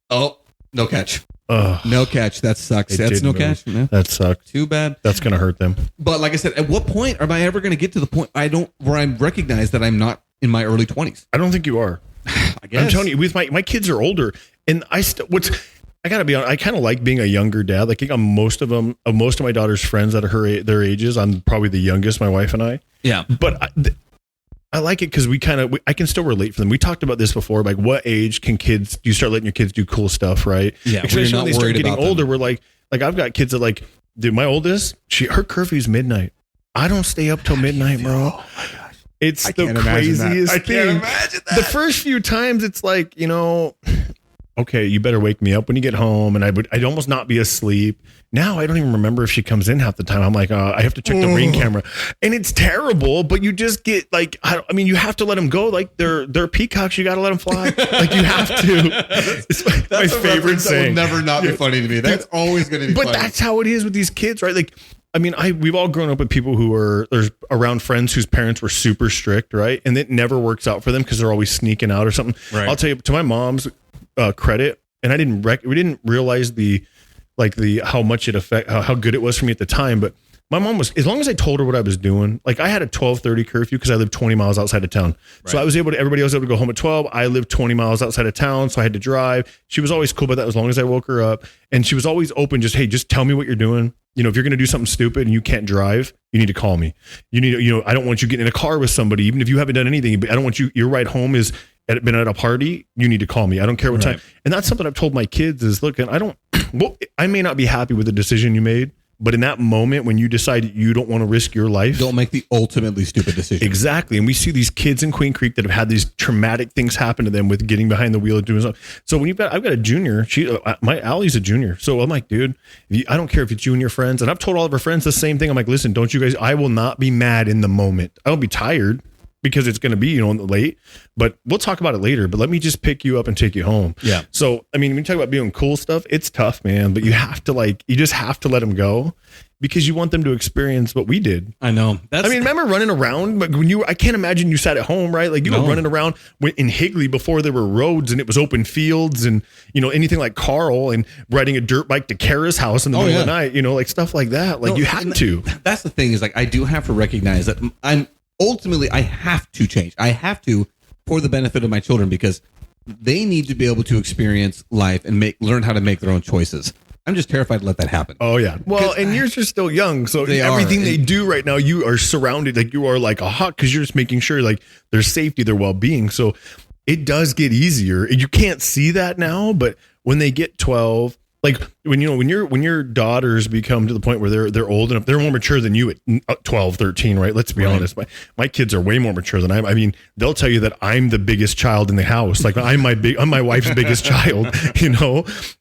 Oh, no catch. No catch. That sucks. That's no catch. No. That sucks. Too bad. That's gonna hurt them. But like I said, at what point am I ever gonna get to the point where I recognize that I'm not in my early 20s? I don't think you are. I guess. I'm telling you, with my kids are older, and I gotta be honest. I kind of like being a younger dad. Like I'm most of my daughter's friends that are their ages. I'm probably the youngest, my wife and I. Yeah. But I like it because I can still relate for them. We talked about this before. Like, what age can you start letting your kids do cool stuff, right? Yeah. Especially when they start getting older. We're like I've got kids that like, dude, my oldest, her curfew's midnight. I don't stay up till midnight, bro. Oh my gosh. It's the craziest thing. I can't imagine that. The first few times, it's like, okay, you better wake me up when you get home. And I'd almost not be asleep. Now I don't even remember if she comes in half the time. I'm like, I have to check the ring camera, and it's terrible. But you just get like, I mean, you have to let them go. Like they're peacocks. You got to let them fly. Like you have to. It's my favorite saying. That will never not be funny to me. That's always going to be. But funny. that's how it is with these kids, right? Like, I mean, we've all grown up with people who are there's around friends whose parents were super strict, right? And it never works out for them because they're always sneaking out or something. Right. I'll tell you, to my mom's credit, and we didn't realize how much it affect how good it was for me at the time. But my mom was, as long as I told her what I was doing, like I had a 12:30 curfew because I lived 20 miles outside of town. Right. So everybody else was able to go home at 12. I lived 20 miles outside of town, so I had to drive. She was always cool about that as long as I woke her up. And she was always open, hey, just tell me what you're doing. You know, if you're going to do something stupid and you can't drive, you need to call me. You need to, I don't want you getting in a car with somebody, even if you haven't done anything, but I don't want your ride home is been at a party. You need to call me. I don't care what time. And that's something I've told my kids is, look, and I may not be happy with the decision you made, but in that moment when you decide you don't want to risk your life, don't make the ultimately stupid decision. Exactly. And we see these kids in Queen Creek that have had these traumatic things happen to them with getting behind the wheel and doing something. So when I've got a junior, Allie's a junior. So I'm like, dude, I don't care if it's you and your friends. And I've told all of our friends the same thing. I'm like, listen, don't you guys, I will not be mad in the moment. I'll be tired because it's going to be, late, but we'll talk about it later, but let me just pick you up and take you home. Yeah. So, I mean, when you talk about being cool stuff, it's tough, man, but you just have to let them go because you want them to experience what we did. I know. Remember running around, but I can't imagine you sat at home, right? Like you were running around in Higley before there were roads and it was open fields and, anything like Carl and riding a dirt bike to Kara's house in the middle of the night, like stuff like that. Like you had to. That's the thing is like, I do have to recognize that ultimately I have to change. I have to for the benefit of my children because they need to be able to experience life and learn how to make their own choices. I'm just terrified to let that happen. Oh yeah. Well, and yours are still young, so everything they do right now, you are surrounded, like you are like a hawk because you're just making sure like their safety, their well-being. So it does get easier. You can't see that now, but when they get 12, like when your daughters become to the point where they're old enough, they're more mature than you at 12, 13, right? Let's be honest. My kids are way more mature than I mean, they'll tell you that I'm the biggest child in the house. Like I'm my wife's biggest child,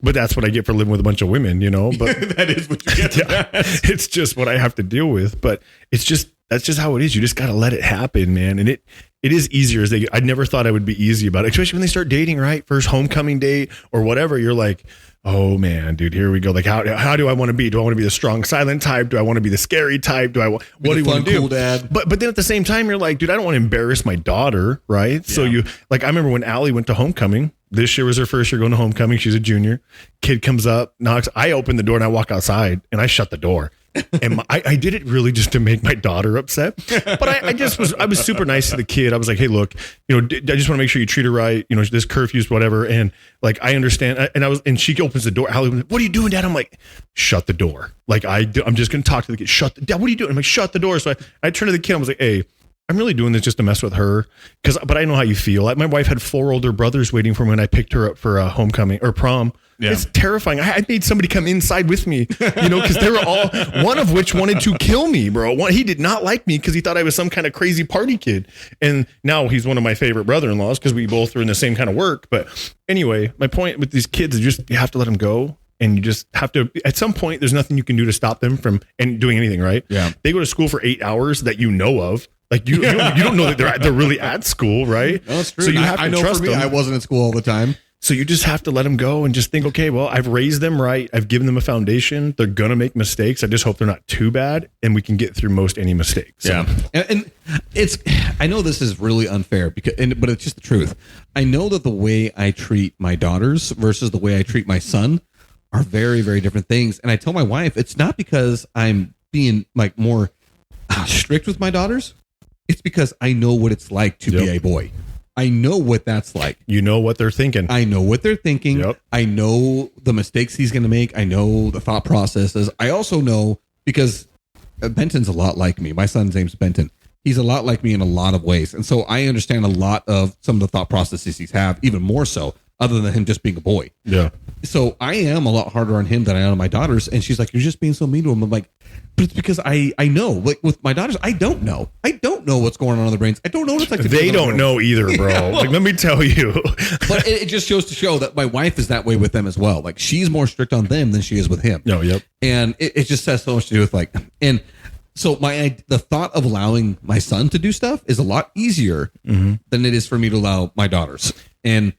but that's what I get for living with a bunch of women, but that is what you get. Yeah, it's just what I have to deal with, but that's just how it is. You just got to let it happen, man. And it is easier as they get. I never thought I would be easy about it, especially when they start dating, right? First homecoming date or whatever. You're like, oh man, dude, here we go. Like, how do I want to be? Do I want to be the strong, silent type? Do I want to be the scary type? What do you want to do? Cool dad. But then at the same time, you're like, dude, I don't want to embarrass my daughter, right? Yeah. So I remember when Allie went to homecoming. This year was her first year going to homecoming. She's a junior. Kid comes up, knocks. I open the door and I walk outside and I shut the door. And I did it really just to make my daughter upset. But I was super nice to the kid. I was like, hey, look, I just want to make sure you treat her right. This curfew's whatever. And like, I understand. And she opens the door. Allie, what are you doing, Dad? I'm like, shut the door. Like I'm just going to talk to the kid. Dad, what are you doing? I'm like, shut the door. So I turned to the kid. I was like, hey, I'm really doing this just to mess with her. But I know how you feel. Like my wife had 4 older brothers waiting for me when I picked her up for homecoming or prom. Yeah. It's terrifying. I made somebody come inside with me, because they were all, one of which wanted to kill me, bro. He did not like me because he thought I was some kind of crazy party kid. And now he's one of my favorite brother-in-laws because we both were in the same kind of work. But anyway, my point with these kids is you have to let them go. And you just have to, at some point, there's nothing you can do to stop them from doing anything, right? Yeah. They go to school for 8 hours that you know of. Like you don't know that they're really at school, right? No, that's true. So you have to trust them. I wasn't at school all the time. So you just have to let them go and just think, okay, well, I've raised them right. I've given them a foundation. They're going to make mistakes. I just hope they're not too bad and we can get through most any mistakes. So. Yeah. And I know this is really unfair but it's just the truth. I know that the way I treat my daughters versus the way I treat my son are very, very different things. And I tell my wife, it's not because I'm being like more strict with my daughters. It's because I know what it's like to be a boy. I know what that's like. You know what they're thinking. I know what they're thinking. Yep. I know the mistakes he's going to make. I know the thought processes. I also know because Benton's a lot like me. My son's name's Benton. He's a lot like me in a lot of ways. And so I understand a lot of some of the thought processes he's have, even more so, other than him just being a boy. Yeah. So I am a lot harder on him than I am on my daughters. And she's like, you're just being so mean to him. I'm like, But it's because I know, like with my daughters, I don't know what's going on in their brains. I don't know what it's like. They don't know either, bro. Yeah, well, like, let me tell you. But it just shows to show that my wife is that way with them as well. Like she's more strict on them than she is with him. No, yep. And it just has so much to do with like, and so the thought of allowing my son to do stuff is a lot easier than it is for me to allow my daughters. And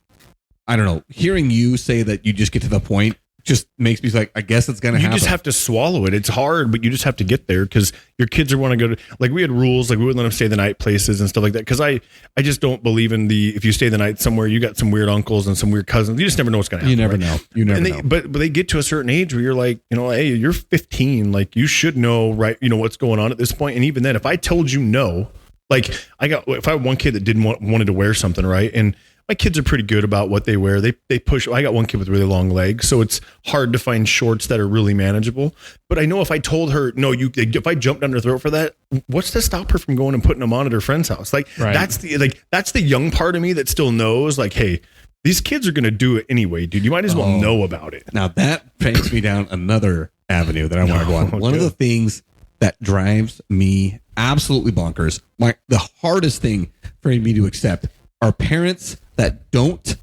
I don't know, hearing you say that you just get to the point just makes me like, I guess it's going to happen. You just have to swallow it. It's hard, but you just have to get there because your kids are want to go to, like we had rules, like we wouldn't let them stay the night places and stuff like that. Cause I just don't believe in if you stay the night somewhere, you got some weird uncles and some weird cousins. You just never know what's going to happen. You never know. You never know. But they get to a certain age where you're like, hey, you're 15. Like you should know, right? What's going on at this point. And even then, if I told you no, like if I had one kid that wanted to wear something, right? And my kids are pretty good about what they wear. They push. I got one kid with really long legs, so it's hard to find shorts that are really manageable. But I know if I told her, no, if I jumped down her throat for that, what's to stop her from going and putting them on at her friend's house? Like that's the young part of me that still knows, like, hey, these kids are going to do it anyway, dude. You might as well know about it. Now that takes me down another avenue that I want to go on. One of the things that drives me absolutely bonkers, the hardest thing for me to accept, are parents that don't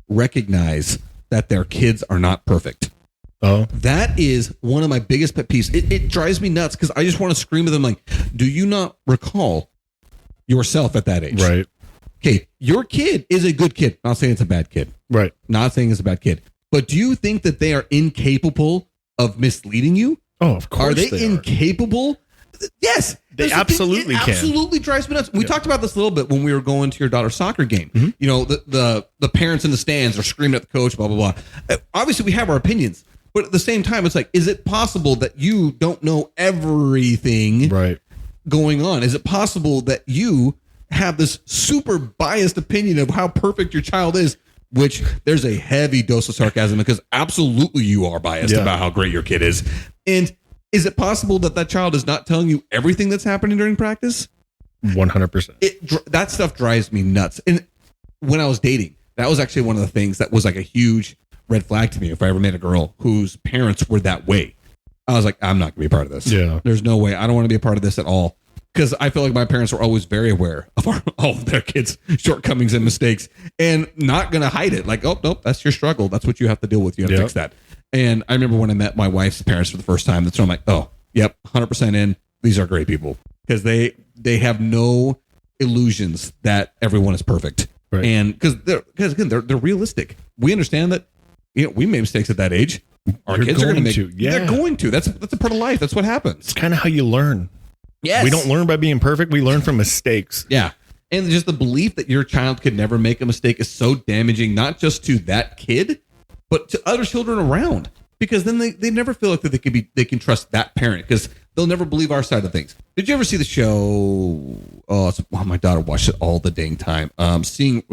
recognize that their kids are not perfect. Oh, that is one of my biggest pet peeves. It drives me nuts because I just want to scream at them like, do you not recall yourself at that age? Right. Okay, your kid is a good kid. Not saying it's a bad kid. Right. Not saying it's a bad kid. But do you think that they are incapable of misleading you? Oh, of course. Are they incapable? Yes. They absolutely can. Absolutely drives me nuts. We talked about this a little bit when we were going to your daughter's soccer game. The parents in the stands are screaming at the coach, blah, blah, blah. Obviously, we have our opinions. But at the same time, it's like, is it possible that you don't know everything going on? Is it possible that you have this super biased opinion of how perfect your child is, which there's a heavy dose of sarcasm because absolutely you are biased about how great your kid is. And is it possible that that child is not telling you everything that's happening during practice? 100%. That stuff drives me nuts. And when I was dating, that was actually one of the things that was like a huge red flag to me. If I ever met a girl whose parents were that way, I was like, I'm not going to be a part of this. Yeah. There's no way. I don't want to be a part of this at all. Because I feel like my parents were always very aware of all of their kids' shortcomings and mistakes and not going to hide it. Like, oh, nope, that's your struggle. That's what you have to deal with. You have to fix that. And I remember when I met my wife's parents for the first time, that's when I'm like, oh, yep, 100% in. These are great people. Because they have no illusions that everyone is perfect. Right. And because they're realistic. We understand that, we made mistakes at that age. Our kids are going to make. They're going to. That's a part of life. That's what happens. It's kind of how you learn. Yes. We don't learn by being perfect. We learn from mistakes. Yeah. And just the belief that your child could never make a mistake is so damaging, not just to that kid, but to other children around. Because then they never feel like that they can trust that parent because they'll never believe our side of things. Did you ever see the show? Oh, my daughter watched it all the dang time. Seeing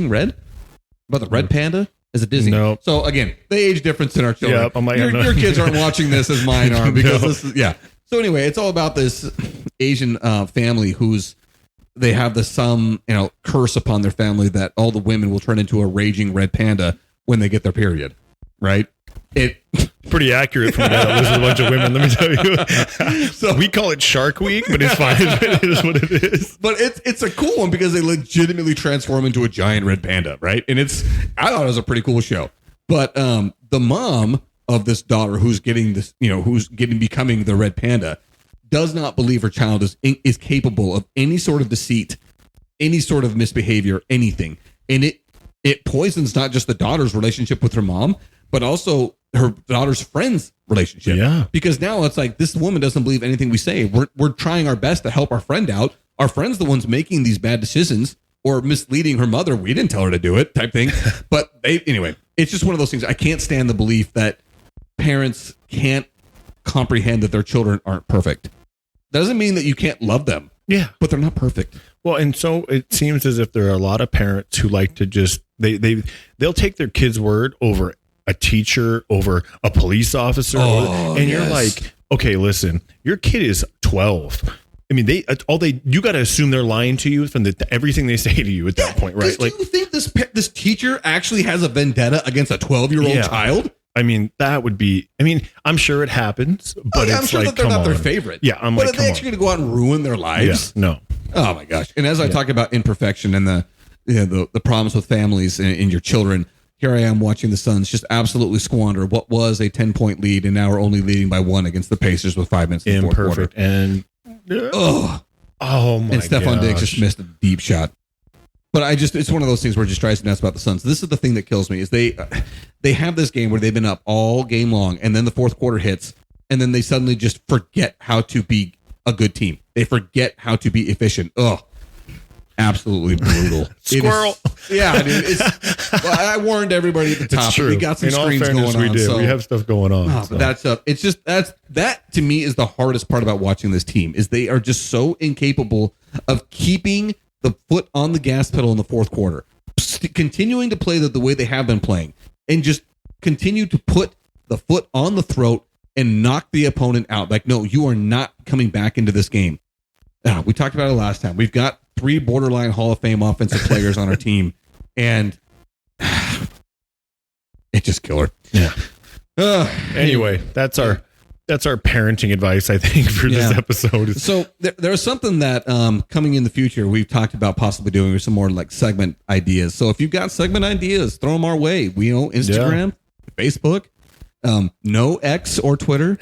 Red? About the red panda? Is it Disney? No. So again, the age difference in our children. Yep, I'm like, your kids aren't watching this as mine are because this is, So anyway, it's all about this Asian family they have some curse upon their family that all the women will turn into a raging red panda when they get their period, right? Pretty accurate from that. There's a bunch of women, let me tell you. So we call it Shark Week, but it's fine. It is what it is. But it's a cool one because they legitimately transform into a giant red panda, right? And I thought it was a pretty cool show. But the mom of this daughter who's getting this, becoming the red panda, does not believe her child is capable of any sort of deceit, any sort of misbehavior, anything. And it poisons not just the daughter's relationship with her mom, but also her daughter's friend's relationship. Yeah. Because now it's like this woman doesn't believe anything we say. We're trying our best to help our friend out. Our friend's the one's making these bad decisions or misleading her mother. We didn't tell her to do it type thing. But anyway, it's just one of those things. I can't stand the belief that parents can't comprehend that their children aren't perfect. Doesn't mean that you can't love them. Yeah. But they're not perfect. Well, and so it seems as if there are a lot of parents who like to just they'll take their kid's word over a teacher, over a police officer, you're like, okay, listen, your kid is 12. I mean, you got to assume they're lying to you from everything they say to you at that point, right? Like, do you think this teacher actually has a vendetta against a 12-year-old child? I mean, that would be, I mean, I'm sure it happens, but I'm it's sure like, that they're not come their on. favorite. Yeah, I'm but like, are they actually going to go out and ruin their lives? Yeah, no. Oh my gosh! And as I talk about imperfection and the problems with families and your children, here I am watching the Suns just absolutely squander what was a 10-point lead, and now we're only leading by 1 against the Pacers with 5 minutes in the fourth quarter. Imperfect and Oh my! And Stephon Diggs just missed a deep shot. But it's one of those things where it just drives me nuts about the Suns. This is the thing that kills me is they have this game where they've been up all game long, and then the fourth quarter hits, and then they suddenly just forget how to be a good team. They forget how to be efficient. Ugh. Absolutely brutal. Squirrel. Yeah, dude. Well, I warned everybody at the top. It's true. We got some In all screens fairness, going on. We do. So, We have stuff going on. but that to me is the hardest part about watching this team is they are just so incapable of keeping the foot on the gas pedal in the fourth quarter, continuing to play the way they have been playing, and just continue to put the foot on the throat and knock the opponent out. Like, no, you are not coming back into this game. We talked about it last time. We've got 3 borderline Hall of Fame offensive players on our team, and it just killed her. Yeah. Anyway, that's our parenting advice, I think, for this episode. So there's something that coming in the future we've talked about possibly doing some more like segment ideas. So if you've got segment ideas, throw them our way. We know Instagram, Facebook, no X or Twitter.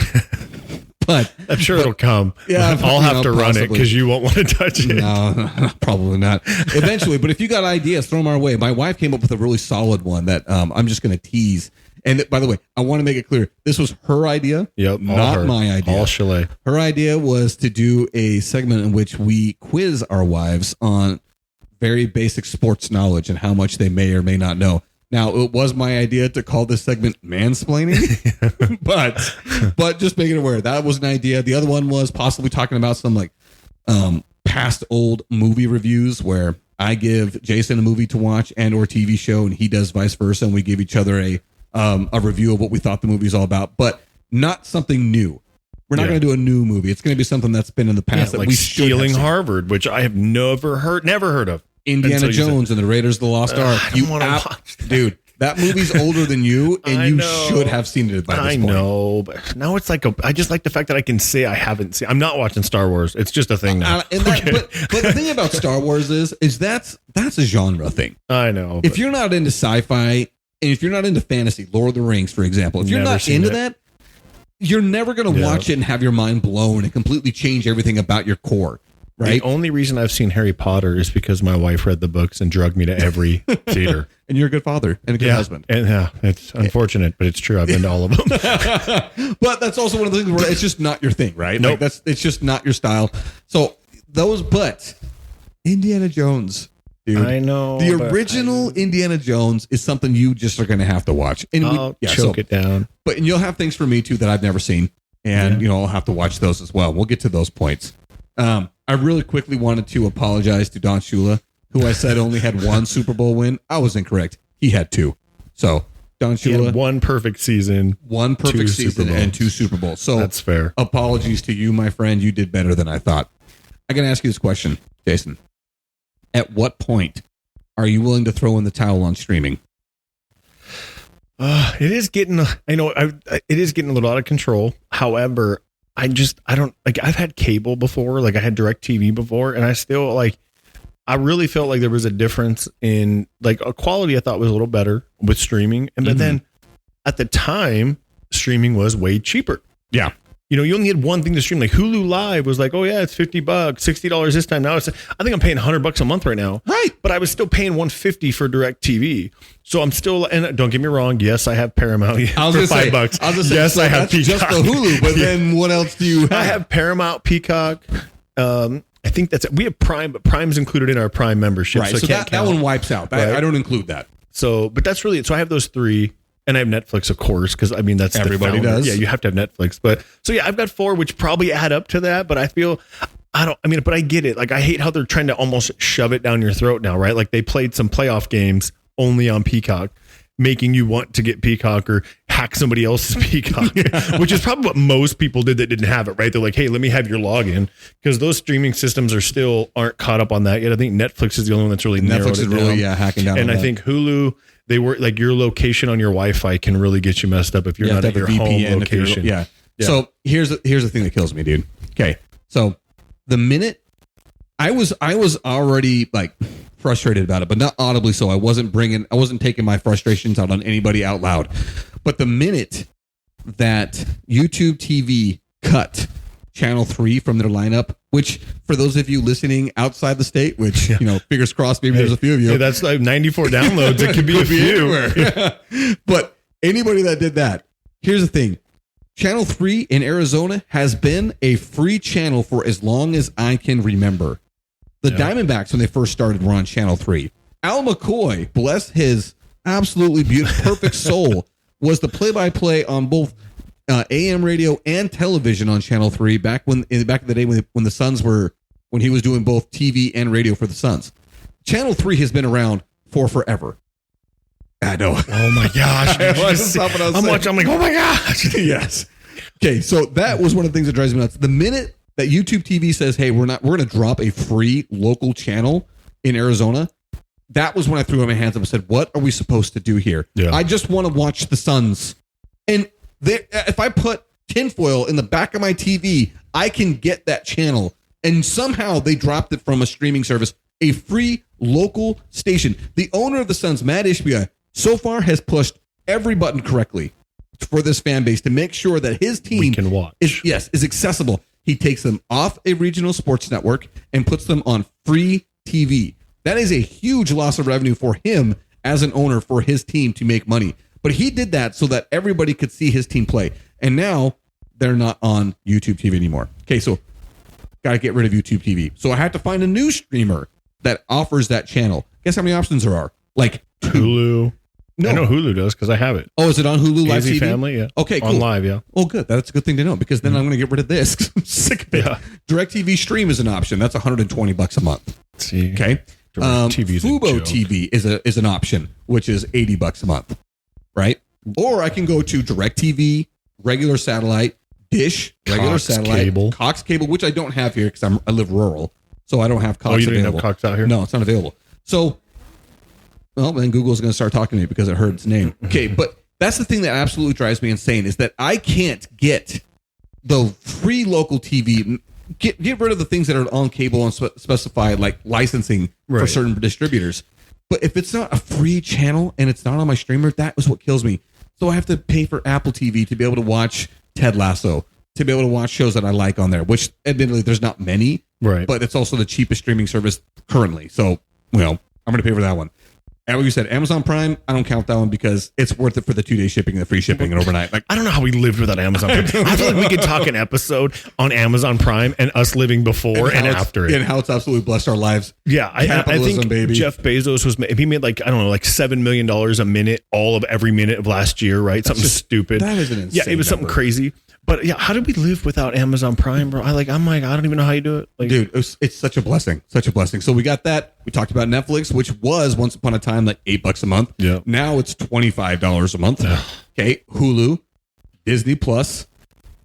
But I'm sure it'll come. Yeah, I'll have to run it possibly. because you won't want to touch it. No, probably not. Eventually, but if you got ideas, throw them our way. My wife came up with a really solid one that I'm just going to tease. And by the way, I want to make it clear, this was her idea, not my idea. All chalet. Her idea was to do a segment in which we quiz our wives on very basic sports knowledge and how much they may or may not know. Now, it was my idea to call this segment mansplaining, but just making it aware that was an idea. The other one was possibly talking about some like past old movie reviews where I give Jason a movie to watch and or TV show, and he does vice versa, and we give each other a review of what we thought the movie is all about, but not something new. We're not going to do a new movie. It's going to be something that's been in the past that like we Stealing Harvard, which I have never heard of. Indiana Jones and the Raiders of the Lost Ark. I don't want to watch that. Dude, that movie's older than you, and I you know. should have seen it by this point. I know, but now it's like I just like the fact that I can say I haven't seen. I'm not watching Star Wars. It's just a thing now. But the thing about Star Wars is that's a genre thing. I know. If you're not into sci-fi, and if you're not into fantasy, Lord of the Rings, for example, if you're Never not seen into it. that, you're never going to watch it and have your mind blown and completely change everything about your core. Right. The only reason I've seen Harry Potter is because my wife read the books and drugged me to every theater. And you're a good father and a good husband. And it's unfortunate, but it's true. I've been to all of them. But that's also one of the things where it's just not your thing, right? Nope. Like it's just not your style. So but Indiana Jones, dude. I know. The original Indiana Jones is something you just are going to have to watch. And I'll choke it down. But and you'll have things for me too that I've never seen. And I'll have to watch those as well. We'll get to those points. I really quickly wanted to apologize to Don Shula, who I said only had 1 Super Bowl win. I was incorrect. He had 2. So Don He Shula, had 1 perfect season. 1 perfect 2 season Super and Bowls. 2 Super Bowls. So That's fair. apologies to you, my friend. You did better than I thought. I'm going to ask you this question, Jason. At what point are you willing to throw in the towel on streaming? It is getting, it is getting a little out of control. However, I don't like, I've had cable before, like I had DirecTV before, and I still I really felt like there was a difference in like a quality I thought was a little better with streaming. And but then at the time, streaming was way cheaper. Yeah. You only had one thing to stream. Like Hulu Live was like, oh yeah, it's $50, $60 this time. Now I think I'm paying $100 a month right now. Right. But I was still paying $150 for DirecTV. So I'm still, and don't get me wrong. Yes, I have Paramount for $5. Yes, I have Peacock. Just the Hulu, but then what else do you have? I have Paramount, Peacock. I think that's it. We have Prime, but Prime's included in our Prime membership. Right. So that one wipes out. Right. I don't include that. So, but that's really it. So I have those 3. And I have Netflix, of course, because I mean, that's everybody does. Yeah, you have to have Netflix. But so, yeah, I've got 4, which probably add up to that. But I feel, but I get it. Like, I hate how they're trying to almost shove it down your throat now, right? Like, they played some playoff games only on Peacock. making you want to get Peacock or hack somebody else's Peacock, which is probably what most people did that didn't have it, right? They're like, hey, let me have your login, because those streaming systems aren't caught up on that yet. I think Netflix is the only one that's really narrowed it down. Hacking down. And I think Hulu, they were like, your location on your Wi-Fi can really get you messed up if you're not at your home location. Yeah. So here's the thing that kills me, dude. Okay. So the minute I was already like frustrated about it, but not audibly so. I wasn't taking my frustrations out on anybody out loud. But the minute that YouTube TV cut Channel 3 from their lineup, which for those of you listening outside the state, which, fingers crossed, maybe there's a few of you. Hey, that's like 94 downloads. It could be a few. But anybody that did that, here's the thing. Channel 3 in Arizona has been a free channel for as long as I can remember. The Diamondbacks, when they first started, were on Channel 3. Al McCoy, bless his absolutely beautiful, perfect soul, was the play-by-play on both AM radio and television on Channel 3 back in the day when the Suns when he was doing both TV and radio for the Suns. Channel 3 has been around for forever. I know. Oh my gosh. I'm watching. I'm like, oh my gosh. Yes. Okay. So that was one of the things that drives me nuts. The minute that YouTube TV says, hey, we're going to drop a free local channel in Arizona, that was when I threw up my hands up and said, what are we supposed to do here? Yeah. I just want to watch the Suns. And if I put tinfoil in the back of my TV, I can get that channel. And somehow they dropped it from a streaming service, a free local station. The owner of the Suns, Matt Ishbia, so far has pushed every button correctly for this fan base to make sure that his team can watch. is accessible. He takes them off a regional sports network and puts them on free TV. That is a huge loss of revenue for him as an owner for his team to make money. But he did that so that everybody could see his team play. And now they're not on YouTube TV anymore. Okay, so got to get rid of YouTube TV. So I had to find a new streamer that offers that channel. Guess how many options there are? Like Hulu. No. I know Hulu does because I have it. Oh, is it on Hulu Live Easy TV? Family, yeah. Okay, cool. On live, yeah. Oh, good. That's a good thing to know because then I'm going to get rid of this 'cause I'm sick of it. Yeah. DirecTV Stream is an option. That's $120 a month. Let's see. Okay. Fubo TV is an option, which is $80 a month, right? Or I can go to DirecTV, regular satellite, Dish, regular Cox satellite, cable. Cox cable, which I don't have here because I live rural, so I don't have Cox. Oh, you didn't available. have Cox out here? No, it's not available. So, well, then Google's going to start talking to me because it heard its name. Okay, but that's the thing that absolutely drives me insane is that I can't get the free local TV. Get rid of the things that are on cable and specify like licensing for certain distributors. But if it's not a free channel and it's not on my streamer, that is what kills me. So I have to pay for Apple TV to be able to watch Ted Lasso, to be able to watch shows that I like on there, which admittedly there's not many, right? But it's also the cheapest streaming service currently. So, well, I'm going to pay for that one. And what you said, Amazon Prime, I don't count that one because it's worth it for the 2-day shipping and the free shipping and overnight. Like, I don't know how we lived without Amazon Prime. I feel like we could talk an episode on Amazon Prime and us living before and after it. And how it's absolutely blessed our lives. Yeah, I think baby. Jeff Bezos he made like, I don't know, like $7 million a minute, all of every minute of last year, right? That's something stupid. That is an insane Yeah, it was something number. crazy. But yeah, how did we live without Amazon Prime, bro? I don't even know how you do it. Like, dude, it's such a blessing, such a blessing. So we got that. We talked about Netflix, which was once upon a time like $8 a month. Yeah. Now it's $25 a month. Okay, Hulu, Disney Plus.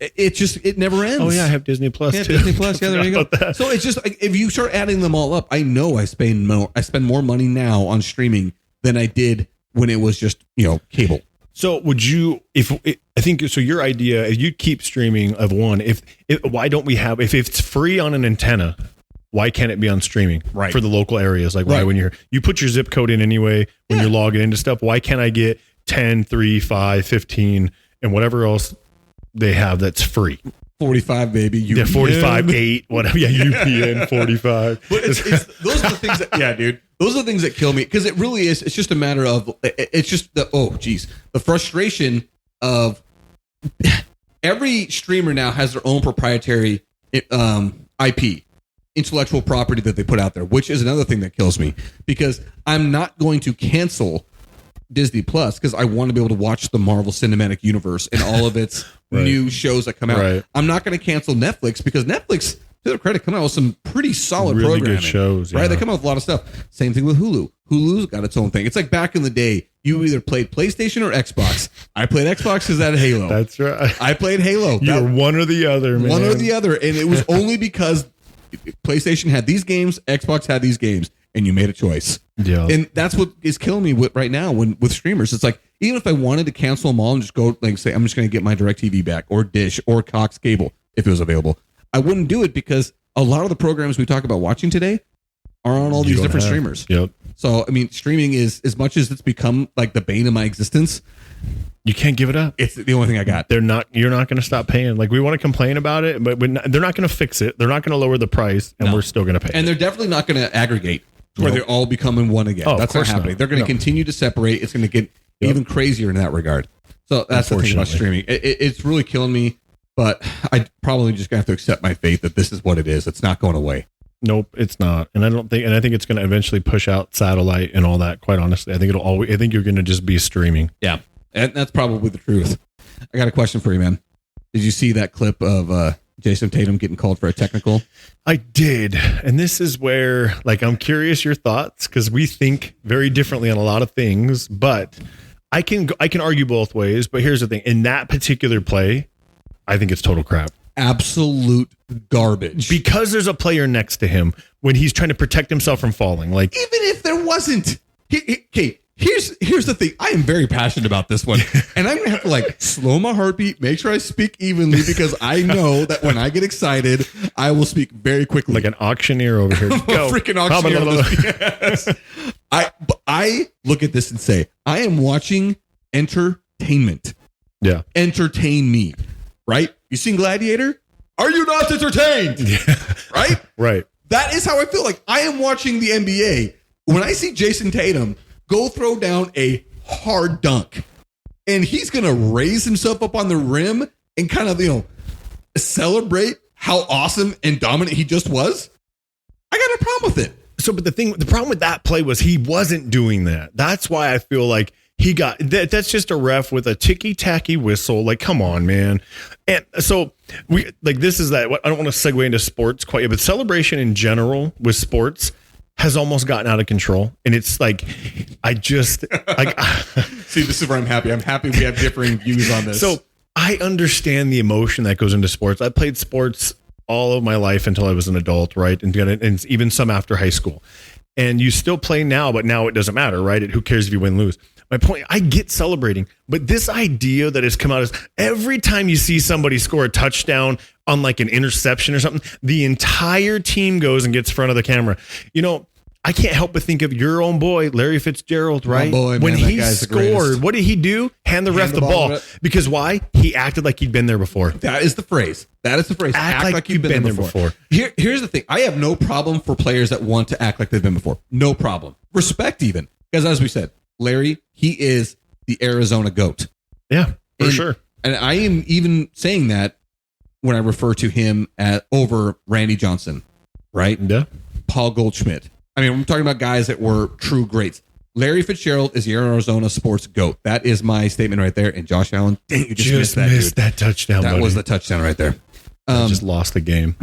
It never ends. Oh yeah, I have Disney Plus Yeah, too. Disney Plus. Yeah, there you go. So it's just like if you start adding them all up, I know I spend more money now on streaming than I did when it was just cable. So would you, I think, so your idea, if you keep streaming of one, why don't we have, if it's free on an antenna, why can't it be on streaming for the local areas? Like why when you put your zip code in anyway, when you're logging into stuff, why can't I get 10, 3, 5, 15 and whatever else they have that's free? 45, baby. Yeah, 45, 8, whatever. Yeah, UPN 45. But those are the things that, dude. Those are the things that kill me because it really is. It's just a matter of, it's just the frustration of every streamer now has their own proprietary IP, intellectual property that they put out there, which is another thing that kills me because I'm not going to cancel Disney Plus because I want to be able to watch the Marvel Cinematic Universe and all of its new shows that come out. Right. I'm not going to cancel Netflix because Netflix, to their credit, come out with some pretty solid programming. Good shows, right? They come out with a lot of stuff. Same thing with Hulu. Hulu's got its own thing. It's like back in the day, You either played PlayStation or Xbox. I played Xbox because I had Halo. That's right. I played Halo. You're one or the other, man. One or the other. And it was only because PlayStation had these games, Xbox had these games, and you made a choice. Yeah. And that's what is killing me right now with streamers. It's like, even if I wanted to cancel them all and just go, like, say, I'm just going to get my DirecTV back, or Dish, or Cox Cable, if it was available, I wouldn't do it because a lot of the programs we talk about watching today are on all these different streamers. Yep. So, I mean, streaming is, as much as it's become like the bane of my existence, you can't give it up. It's the only thing I got. You're not going to stop paying. Like, we want to complain about it, but they're not going to fix it. They're not going to lower the price, and we're still going to pay. And they're definitely not going to aggregate where they're all becoming one again. Oh, that's not happening. They're going to continue to separate. It's going to get even crazier in that regard. So that's the thing about streaming. It's really killing me, but I probably just going to have to accept my fate that this is what it is. It's not going away. Nope, it's not. And I think it's going to eventually push out satellite and all that. Quite honestly, I think you're going to just be streaming. Yeah. And that's probably the truth. I got a question for you, man. Did you see that clip of Jason Tatum getting called for a technical? I did. And this is where, like, I'm curious your thoughts, because we think very differently on a lot of things, but I can argue both ways. But here's the thing. In that particular play, I think it's total crap. Absolute garbage. Because there's a player next to him when he's trying to protect himself from falling. Like, even if there wasn't. Okay, here's the thing. I am very passionate about this one. And I'm going to have to, like, slow my heartbeat, make sure I speak evenly, because I know that when I get excited, I will speak very quickly. Like an auctioneer over here. Go. Freaking auctioneer. Yes. I look at this and say, I am watching entertainment. Yeah. Entertain me. Right? You seen Gladiator? Are you not entertained? Yeah. Right? Right. That is how I feel. Like, I am watching the NBA. When I see Jason Tatum go throw down a hard dunk, and he's going to raise himself up on the rim and kind of, celebrate how awesome and dominant he just was, I got a problem with it. So, but the problem with that play was he wasn't doing that. That's why I feel like he got that's just a ref with a ticky-tacky whistle. Like, come on, man. And so this is that. I don't want to segue into sports quite yet, but celebration in general with sports has almost gotten out of control. And it's like, see, this is where I'm happy. I'm happy we have differing views on this. So I understand the emotion that goes into sports. I played sports all of my life until I was an adult, right? And even some after high school. And you still play now, but now it doesn't matter, right? Who cares if you win, lose? My point, I get celebrating, but this idea that has come out is every time you see somebody score a touchdown on like an interception or something, the entire team goes and gets in front of the camera. I can't help but think of your own boy, Larry Fitzgerald, right? Boy, man, when he scored, what did he do? Hand the ref the ball. Because why? He acted like he'd been there before. That is the phrase. Act like you've been there before. Here's the thing. I have no problem for players that want to act like they've been before. No problem. Respect even. Because as we said, Larry, he is the Arizona GOAT. Yeah, for sure. And I am even saying that when I refer to him over Randy Johnson, right? Yeah. Paul Goldschmidt. I mean, I'm talking about guys that were true greats. Larry Fitzgerald is the Arizona sports GOAT. That is my statement right there. And Josh Allen, dang, you just missed that touchdown. That was the touchdown right there. Just lost the game.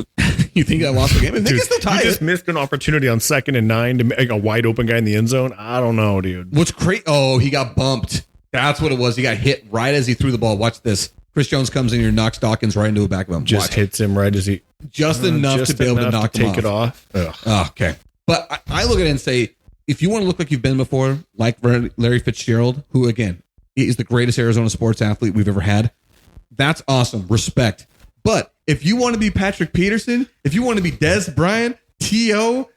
You think I lost the game? I think it's still tied. You just missed an opportunity on 2nd and 9 to make a wide open guy in the end zone. I don't know, dude. What's crazy? Oh, he got bumped. That's what it was. He got hit right as he threw the ball. Watch this. Chris Jones comes in here, knocks Dawkins right into the back of him. Just hits him right as he... Just enough to be able to knock him off. Take it off. Oh, okay. But I look at it and say, if you want to look like you've been before, like Larry Fitzgerald, who, again, is the greatest Arizona sports athlete we've ever had, that's awesome. Respect. But if you want to be Patrick Peterson, if you want to be Des Bryant, T.O.,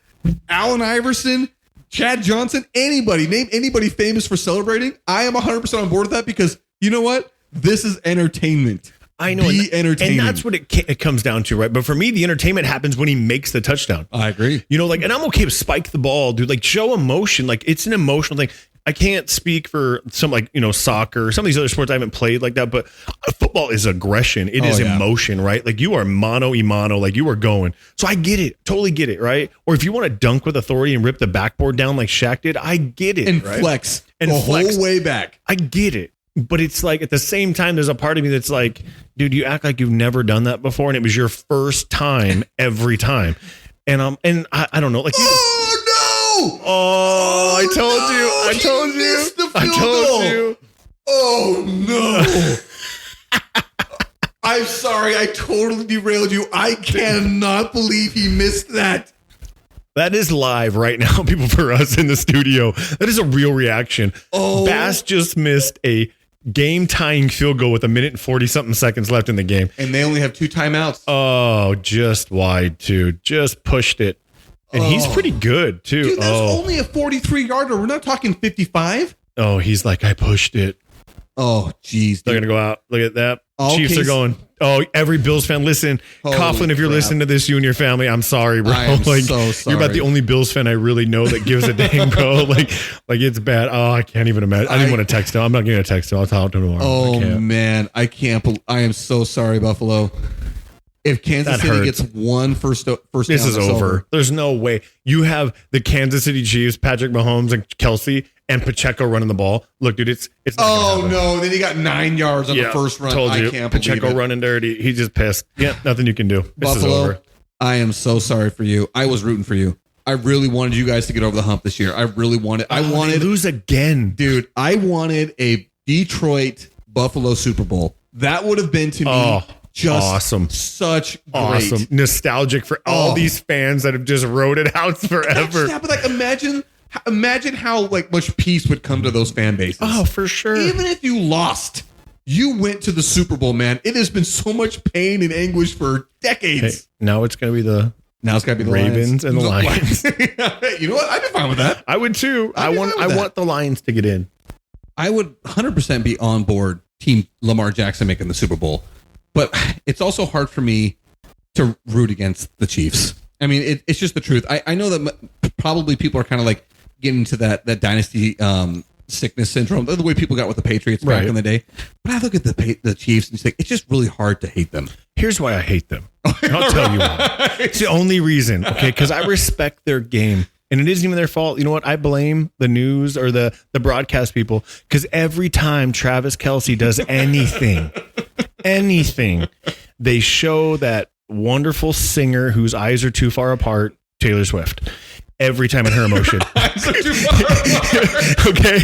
Allen Iverson, Chad Johnson, anybody, name anybody famous for celebrating, I am 100% on board with that, because you know what? This is entertainment. I know. Entertaining. And that's what it comes down to, right? But for me, the entertainment happens when he makes the touchdown. I agree. And I'm okay with spike the ball, dude. Like, show emotion. Like, it's an emotional thing. I can't speak for some, soccer, some of these other sports I haven't played like that, but football is aggression. It is emotion, right? Like, you are mano a mano, like you are going. So I get it. Totally get it, right? Or if you want to dunk with authority and rip the backboard down like Shaq did, I get it. And right? flex. And the whole way back. I get it. But it's like, at the same time, there's a part of me that's like, dude, you act like you've never done that before, and it was your first time every time. And I don't know, like, oh no! I told you. Missed the field goal. You. Oh, no. I'm sorry. I totally derailed you. I cannot believe he missed that. That is live right now, people, for us in the studio. That is a real reaction. Oh. Bass just missed a game-tying field goal with 1:40-something seconds left in the game. And they only have 2 timeouts. Oh, just wide, too. Just pushed it. And he's pretty good, too. Dude, that's only a 43-yarder. We're not talking 55. Oh, he's like, I pushed it. Oh, geez. They're going to go out. Look at that. Okay. Chiefs are going. Oh, every Bills fan, listen. Holy Coughlin, if you're crap. listening to this, you and your family, I'm sorry, bro. I am like, so sorry. You're about the only Bills fan I really know that gives a dang, bro. like it's bad. Oh, I can't even imagine. I didn't want to text him. I'm not going to text him. I'll talk to him tomorrow. Oh, man. I can't. I am so sorry, Buffalo. If Kansas That City hurts. gets one first down, This is it's over. There's no way. You have the Kansas City Chiefs, Patrick Mahomes and Kelsey, and Pacheco running the ball. Look, dude, it's not gonna Oh, happen. no. Then he got 9 yards on the first run. Told you. I can't Pacheco believe it. running dirty. He just pissed. Yeah, nothing you can do. This is Buffalo, over. I am so sorry for you. I was rooting for you. I really wanted you guys to get over the hump this year. I really wanted. I They wanted, lose again. dude. I wanted a Detroit Buffalo Super Bowl. That would have been to me Oh, just awesome. such great. Awesome. Nostalgic for all these fans that have just rode it out forever. Yeah, but like imagine how like much peace would come to those fan bases. Oh, for sure. Even if you lost, you went to the Super Bowl, man. It has been so much pain and anguish for decades. Hey, now it's going to be the Now it's got to be the Ravens and the Lions. You know what? I'd be fine with that. I would too. I'd I be want fine with that. the Lions to get in. I would 100% be on board Team Lamar Jackson making the Super Bowl. But it's also hard for me to root against the Chiefs. I mean, it's just the truth. I know that probably people are kind of like getting to that dynasty sickness syndrome, the way people got with the Patriots back in the day. But I look at the Chiefs and think it's just really hard to hate them. Here's why I hate them. I'll tell you why. It's the only reason, okay? Because I respect their game. And it isn't even their fault. You know what? I blame the news or the broadcast people because every time Travis Kelce does anything, they show that wonderful singer whose eyes are too far apart, Taylor Swift. Every time in her emotion. Okay.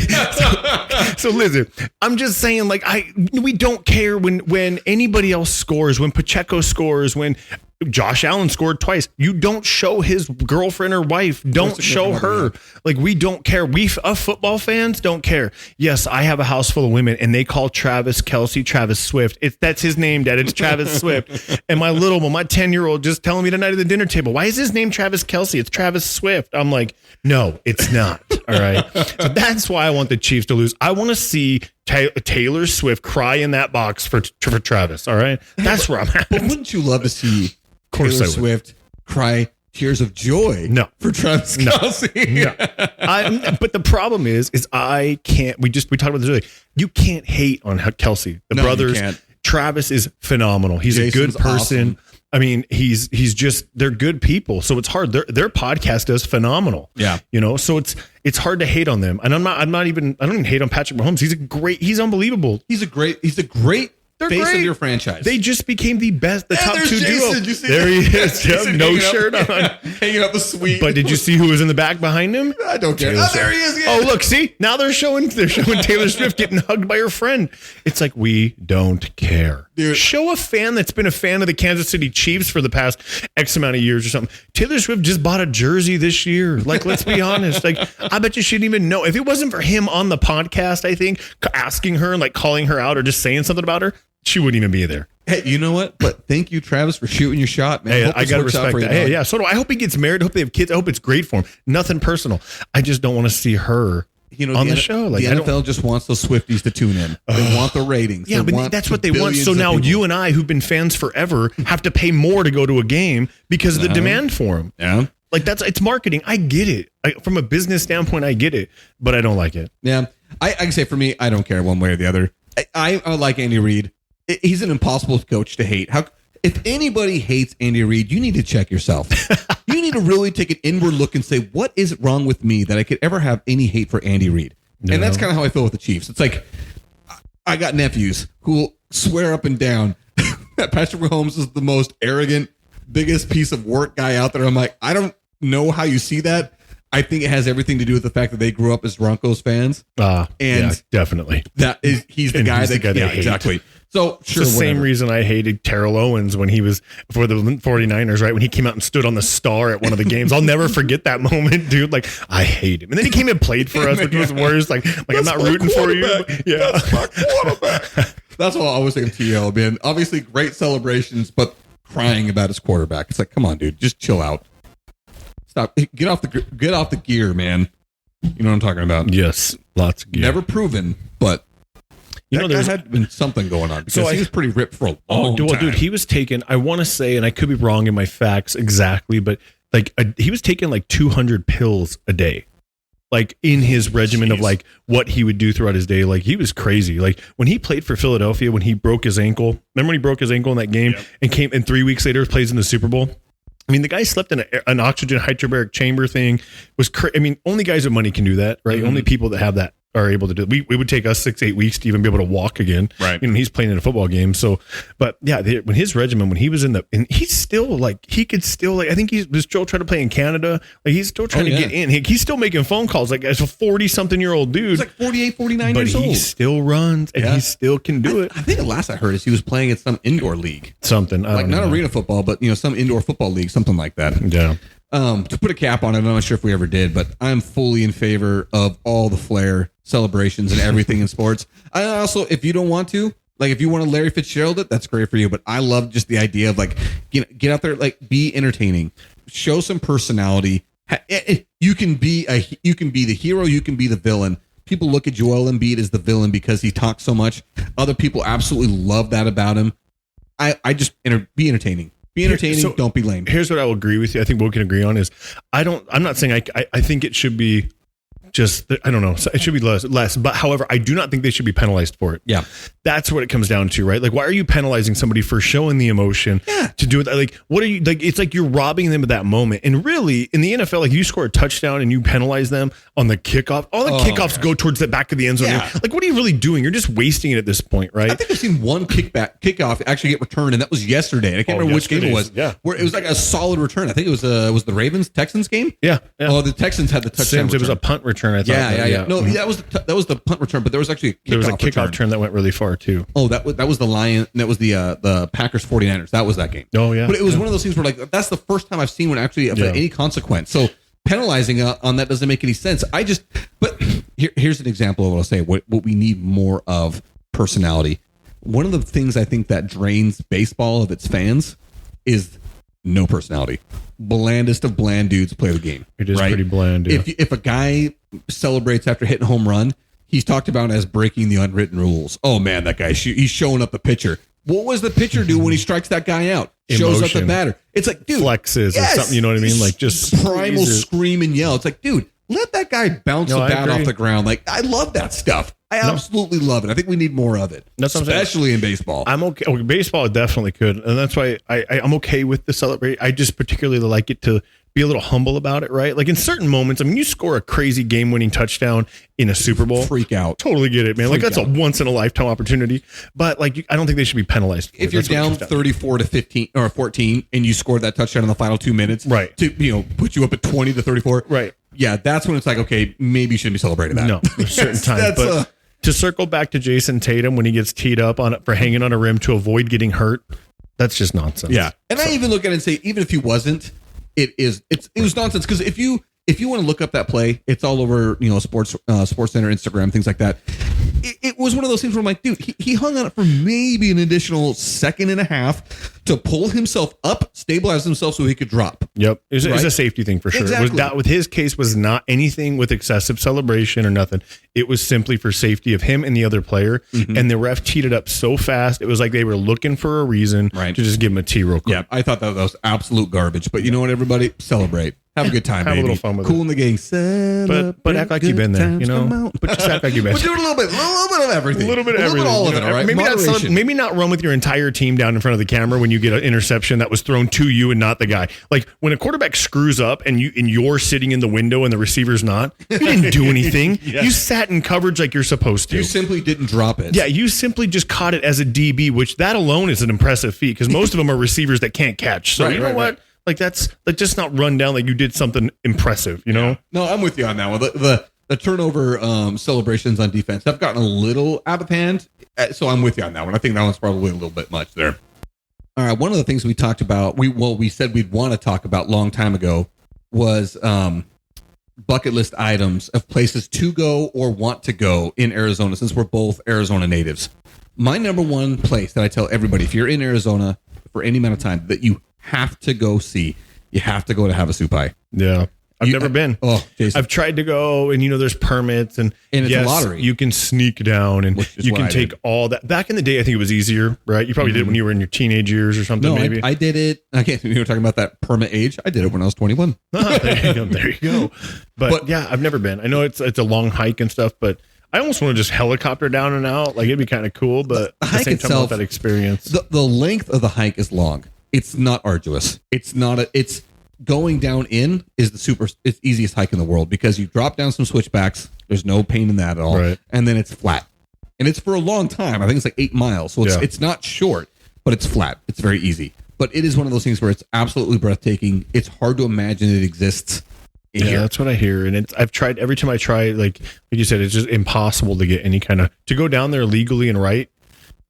So listen, I'm just saying, like, we don't care when anybody else scores, when Pacheco scores, when Josh Allen scored twice. You don't show his girlfriend or wife. Don't show her. Like, we don't care. We football fans don't care. Yes, I have a house full of women, and they call Travis Kelce Travis Swift. That's his name, Dad. It's Travis Swift. And my 10-year-old just telling me tonight at the dinner table, why is his name Travis Kelce? It's Travis Swift. I'm like, no, it's not. All right. So that's why I want the Chiefs to lose. I want to see Taylor Swift cry in that box for Travis. All right. That's where I'm at. But wouldn't you love to see Taylor Swift cry tears of joy for Travis Kelce? No. But the problem is I can't. We talked about this earlier. You can't hate on Kelce. The brothers. Travis is phenomenal. He's a good person. Awesome. I mean, he's just, they're good people. So it's hard. Their podcast is phenomenal. Yeah. You know, so it's hard to hate on them. And I don't even hate on Patrick Mahomes. He's unbelievable. He's a great face of your franchise. They just became the top two Jason. duo. There he is. Yep, no shirt on. Hanging up the suite. But did you see who was in the back behind him? I don't care. Oh, there he is. Yeah. Oh, look, see? Now they're showing Taylor Swift getting hugged by her friend. It's like, we don't care. Dude. Show a fan that's been a fan of the Kansas City Chiefs for the past X amount of years or something. Taylor Swift just bought a jersey this year. Like, let's be honest. Like, I bet you she didn't even know. If it wasn't for him on the podcast, I think, asking her and like calling her out or just saying something about her, she wouldn't even be there. Hey, you know what? But thank you, Travis, for shooting your shot, man. Hey, I got to respect that. Hey, yeah, so do I. I hope he gets married. I hope they have kids. I hope it's great for him. Nothing personal. I just don't want to see her on the show. Like, the NFL just wants those Swifties to tune in. They want the ratings. Yeah, but that's what they want. So now you and I, who've been fans forever, have to pay more to go to a game because of the demand for them. Yeah. Like, it's marketing. I get it. From a business standpoint, I get it, but I don't like it. Yeah. I can say for me, I don't care one way or the other. I like Andy Reid. He's an impossible coach to hate. If anybody hates Andy Reid, you need to check yourself. You need to really take an inward look and say, what is wrong with me that I could ever have any hate for Andy Reid? No. And that's kind of how I feel with the Chiefs. It's like, I got nephews who will swear up and down that Patrick Mahomes is the most arrogant, biggest piece of work guy out there. I'm like, I don't know how you see that. I think it has everything to do with the fact that they grew up as Broncos fans. And yeah, definitely. He's the guy that they hate. exactly. So sure, it's the same reason I hated Terrell Owens when he was for the 49ers, right? When he came out and stood on the star at one of the games. I'll never forget that moment, dude. Like, I hate him. And then he came and played for us, which was worse. Like I'm not rooting for you. Yeah. That's my quarterback. That's what I was thinking to you, man. Obviously, great celebrations, but crying about his quarterback. It's like, come on, dude. Just chill out. Stop. Get off the gear, man. You know what I'm talking about? Yes. Lots of gear. Never proven, but there's had been something going on. So he was pretty ripped for a long time. Dude, he was taking, I want to say, and I could be wrong in my facts exactly, but like he was taking like 200 pills a day. Like in his regimen of like what he would do throughout his day. Like he was crazy. Like when he played for Philadelphia, when he broke his ankle, remember when he broke his ankle in that game and came and 3 weeks later plays in the Super Bowl? I mean, the guy slept in an oxygen hyperbaric chamber thing. I mean, only guys with money can do that, right? Mm-hmm. Only people that have that are able to do it. It would take us 6-8 weeks to even be able to walk again. Right. You know, he's playing in a football game. So, but yeah, when his regimen, when he was and he's still like, he could still like, I think he was still trying to play in Canada. Like he's still trying to get in. He's still making phone calls like as a 40-something-year-old dude. He's like 48, 49 years old. But he still runs and he still can do it. I think the last I heard is he was playing at some indoor league. Something. Like not arena football, but some indoor football league, something like that. Yeah. To put a cap on it, I'm not sure if we ever did, but I'm fully in favor of all the flair, celebrations, and everything in sports. I also, if you don't want to, like if you want to Larry Fitzgerald it, that's great for you. But I love just the idea of like, get out there, like be entertaining, show some personality. You can be the hero, you can be the villain. People look at Joel Embiid as the villain because he talks so much. Other people absolutely love that about him. I just be entertaining. Be entertaining. Don't be lame. Here's what I will agree with you. I think what we can agree on is I'm not saying I think it should be just, I don't know. It should be less. But however, I do not think they should be penalized for it. Yeah. That's what it comes down to, right? Like, why are you penalizing somebody for showing the emotion to do it? Like, what are you, like, it's like you're robbing them of that moment. And really, in the NFL, like you score a touchdown and you penalize them on the kickoff. All the kickoffs go towards the back of the end zone. Yeah. Like, what are you really doing? You're just wasting it at this point, right? I think I've seen one kickoff actually get returned, and that was yesterday. And I can't remember which game it was. Yeah. Where it was like a solid return. I think it was the Ravens Texans game. Yeah. Oh, the Texans had the touchdown. It was a punt return. I thought. Yeah. No, that was the punt return, but there was actually there was a kickoff return that went really far too. Oh, that was the Lion. That was the Packers 49ers. That was that game. Oh yeah. But it was one of those things where like that's the first time I've seen one actually of any consequence. So penalizing on that doesn't make any sense. But here's an example of what I'll say. What we need more of personality. One of the things I think that drains baseball of its fans is no personality. Blandest of bland dudes play the game. It is pretty bland. Yeah. If a guy celebrates after hitting a home run, he's talked about as breaking the unwritten rules. Oh man, that guy, he's showing up the pitcher. What was the pitcher do when he strikes that guy out? Shows up the batter. It's like, dude, flexes or something. You know what I mean? Like just primal scream and yell. It's like, dude, let that guy bounce a bat off the ground. Like I love that stuff. I absolutely love it. I think we need more of it, especially in baseball. I'm okay. Oh, baseball definitely could, and that's why I'm okay with the celebrate. I just particularly like it to be a little humble about it, right? Like in certain moments, I mean, you score a crazy game-winning touchdown in a Super Bowl, freak out, totally get it, man. Like that's a once-in-a-lifetime opportunity. But like, I don't think they should be penalized. If you're down 34 to 15 or 14, and you scored that touchdown in the final 2 minutes, right? To put you up at 20 to 34, right? Yeah, that's when it's like, okay, maybe you shouldn't be celebrating that. No, a certain time, but. To circle back to Jason Tatum when he gets teed up on it for hanging on a rim to avoid getting hurt, that's just nonsense. Yeah, and I even look at it and say, even if he wasn't, it was nonsense because if you want to look up that play, it's all over Sports Center, Instagram, things like that. It was one of those things where I'm like, dude, he hung on it for maybe an additional second and a half to pull himself up, stabilize himself so he could drop. Yep. It's a safety thing for sure. Exactly. With his case was not anything with excessive celebration or nothing. It was simply for safety of him and the other player. Mm-hmm. And the ref cheated up so fast. It was like they were looking for a reason to just give him a T real quick. Yeah, I thought that was absolute garbage. But you know what, everybody? Celebrate. Have a good time, baby. Have a little fun with it. Cool in the gang. But act like you've been there, But just act like you've been there. But do it a little bit of everything. A little bit of everything. All of it, all right? Maybe not run with your entire team down in front of the camera when you get an interception that was thrown to you and not the guy. Like when a quarterback screws up and you're sitting in the window and the receiver's not, you didn't do anything. Yeah. You sat in coverage like you're supposed to. You simply didn't drop it. Yeah, you simply just caught it as a DB, which that alone is an impressive feat because most of them are receivers that can't catch. So you know what? Like that's like just not run down like you did something impressive, you know? No, I'm with you on that one. The turnover celebrations on defense have gotten a little out of hand. So I'm with you on that one. I think that one's probably a little bit much there. All right. One of the things we talked about, we said we'd want to talk about long time ago was bucket list items of places to go or want to go in Arizona, since we're both Arizona natives. My number one place that I tell everybody, if you're in Arizona for any amount of time, that you have to go see, you have to go to Havasupai. Yeah. I've never been. Oh, Jason. I've tried to go, and there's permits, and it's a lottery. You can sneak down, and you can take all that. Back in the day, I think it was easier, right? You probably did it when you were in your teenage years or something. No, maybe I did it. Okay, we were talking about that permit age. I did it when I was 21. There you go. But yeah, I've never been. I know it's a long hike and stuff, but I almost want to just helicopter down and out. Like it'd be kind of cool, but the at the hike same time, itself, that experience. The length of the hike is long. It's not arduous. It's going down in is it's easiest hike in the world, because you drop down some switchbacks. There's no pain in that at all. Right. And then it's flat. And it's for a long time. I think it's like 8 miles. So it's not short, but it's flat. It's very easy. But it is one of those things where it's absolutely breathtaking. It's hard to imagine it exists here. That's what I hear. And I've tried, every time I try, like you said, it's just impossible to get any kind of, to go down there legally and right.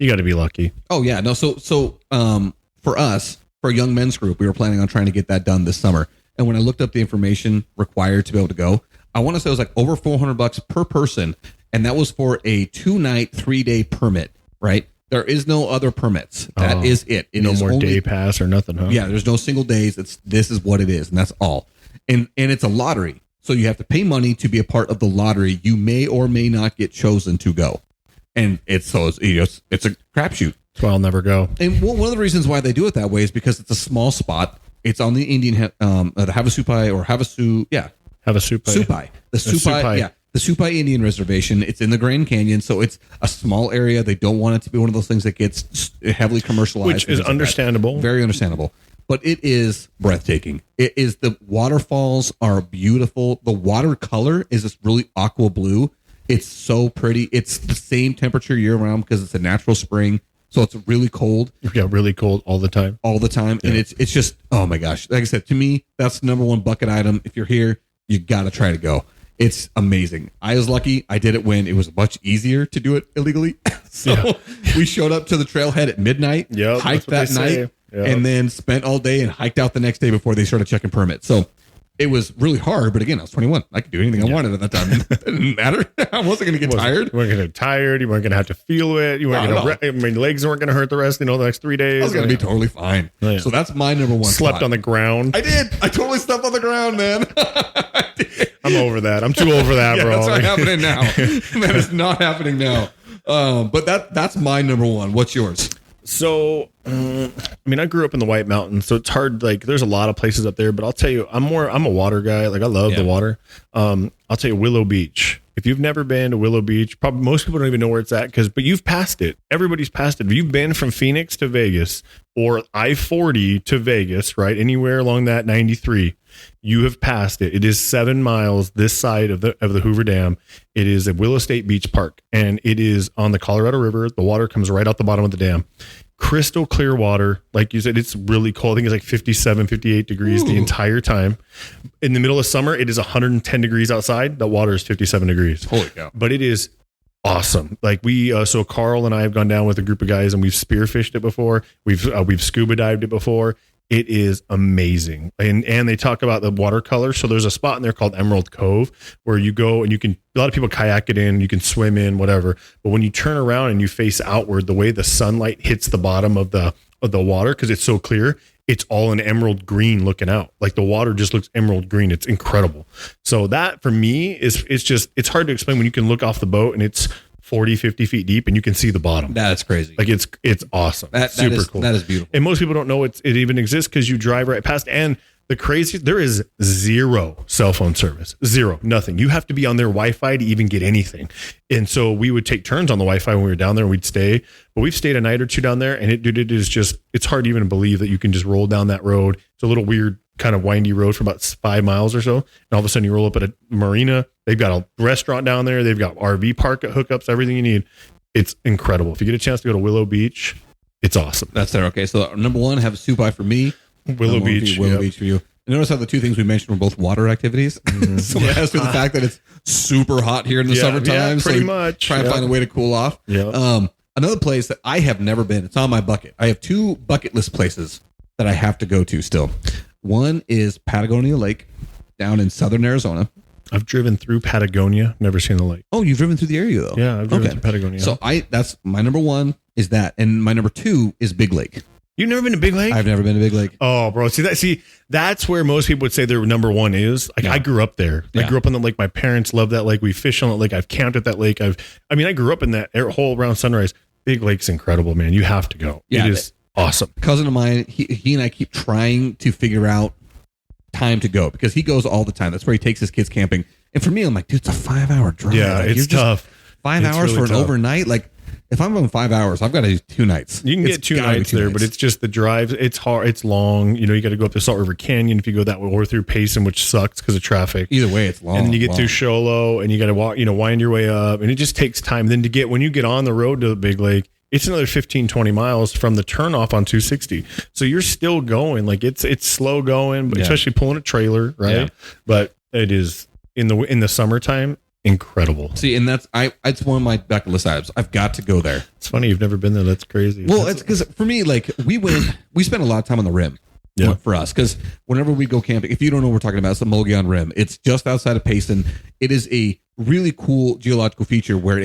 You got to be lucky. Oh yeah. No. So for us, for a young men's group, we were planning on trying to get that done this summer. And when I looked up the information required to be able to go, I want to say it was like over $400 per person. And that was for a 2-night, 3-day permit, right? There is no other permits. That is it. It no is more only day pass or nothing, huh? Yeah, there's no single days. This is what it is, and that's all. And it's a lottery. So you have to pay money to be a part of the lottery. You may or may not get chosen to go. And it's a crapshoot. That's why I'll never go. And one of the reasons why they do it that way is because it's a small spot. It's on the Indian, the Havasupai or Havasu, yeah. Havasupai. The Supai, yeah. The Supai Indian Reservation. It's in the Grand Canyon, so it's a small area. They don't want it to be one of those things that gets heavily commercialized. Which is understandable. Like very understandable. But it is breathtaking. It is, the waterfalls are beautiful. The water color is this really aqua blue. It's so pretty. It's the same temperature year round because it's a natural spring. So it's really cold. Yeah, really cold all the time. All the time. Yeah. And it's just, oh my gosh. Like I said, to me, that's the number one bucket item. If you're here, you got to try to go. It's amazing. I was lucky. I did it when it was much easier to do it illegally. We showed up to the trailhead at midnight, hiked that night, and then spent all day and hiked out the next day before they started checking permits. So it was really hard. But again, I was 21. I could do anything I wanted at that time. It didn't matter. I wasn't going to get tired. You weren't going to get tired. You weren't going to have to feel it. You weren't going to. My legs weren't going to hurt the rest. The next 3 days. I was going to be totally fine. Oh, yeah. So that's my number one. Slept on the ground. I did. I totally slept on the ground, man. I'm over that. I'm too over that, bro. That's not happening now. That is not happening now. But that's my number one. What's yours? So, I grew up in the White Mountains, so it's hard. Like, there's a lot of places up there, but I'll tell you, I'm a water guy. Like, I love the water. I'll tell you, Willow Beach. If you've never been to Willow Beach, probably most people don't even know where it's at, but you've passed it. Everybody's passed it. If you've been from Phoenix to Vegas or I-40 to Vegas, right? Anywhere along that 93, you have passed it. It is 7 miles this side of the Hoover Dam. It is at Willow State Beach Park, and it is on the Colorado River. The water comes right out the bottom of the dam. Crystal clear water. Like you said, it's really cold. I think it's like 57, 58 degrees the entire time. In the middle of summer, it is 110 degrees outside. The water is 57 degrees. Holy cow. But it is awesome. Like so Carl and I have gone down with a group of guys and we've spearfished it before. We've scuba dived it before. It is amazing. And they talk about the watercolor. So there's a spot in there called Emerald Cove where you go and a lot of people kayak it in, you can swim in, whatever. But when you turn around and you face outward, the way the sunlight hits the bottom of the water, because it's so clear, it's all an emerald green looking out. Like the water just looks emerald green. It's incredible. So that for me it's hard to explain when you can look off the boat and it's 40, 50 feet deep and you can see the bottom. That's crazy. Like it's awesome. Super cool. That is beautiful. And most people don't know it even exists because you drive right past. And the crazy, there is zero cell phone service. Zero, nothing. You have to be on their Wi-Fi to even get anything. And so we would take turns on the Wi-Fi when we were down there and we'd stay. But we've stayed a night or two down there and it is just, it's hard to even believe that you can just roll down that road. It's a little weird kind of windy road for about 5 miles or so. And all of a sudden you roll up at a marina. They've got a restaurant down there. They've got RV park hookups, everything you need. It's incredible. If you get a chance to go to Willow Beach, it's awesome. That's there. Okay. So number one, Havasupai for me. Willow Beach. Willow Beach for you. And notice how the two things we mentioned were both water activities. So it has to do with the fact that it's super hot here in the summertime. Yeah, pretty so much. Try and find a way to cool off. Yeah. Another place that I have never been, it's on my bucket. I have 2 bucket list places that I have to go to still. One is Patagonia Lake down in southern Arizona. I've driven through Patagonia, never seen the lake. Oh, you've driven through the area though? Yeah, I've driven through Patagonia. So that's my number 1 is that. And my number 2 is Big Lake. You've never been to Big Lake? I've never been to Big Lake. Oh, bro. See, that's where most people would say their number 1 is. Like, I grew up there. I grew up on the lake. My parents love that lake. We fish on that lake. I've camped at that lake. I grew up in that whole around Sunrise. Big Lake's incredible, man. You have to go. Yeah, it is awesome. Cousin of mine, he and I keep trying to figure out time to go because he goes all the time. That's where he takes his kids camping. And for me, I'm like, dude, it's a 5-hour drive. Yeah, like, it's tough. 5 hours really for an tough. overnight? Like, if I'm going 5 hours, I've got to do 2 nights. You can get 2 nights there, but it's just the drive. It's hard. It's long. You got to go up the Salt River Canyon if you go that way, or through Payson, which sucks because of traffic. Either way, it's long. And then you get through Show Low, and you got to walk, wind your way up, and it just takes time. Then when you get on the road to the Big Lake, it's another 15, 20 miles from the turnoff on 260. So you're still going. Like it's slow going, but especially pulling a trailer, right? Yeah. But it is in the summertime. Incredible. See, and it's one of my bucket list items. I've got to go there. It's funny you've never been there. That's crazy. Well, it's because for me, like we spent a lot of time on the rim. Yeah. For us, because whenever we go camping, if you don't know what we're talking about, it's the Mogollon Rim. It's just outside of Payson. It is a really cool geological feature where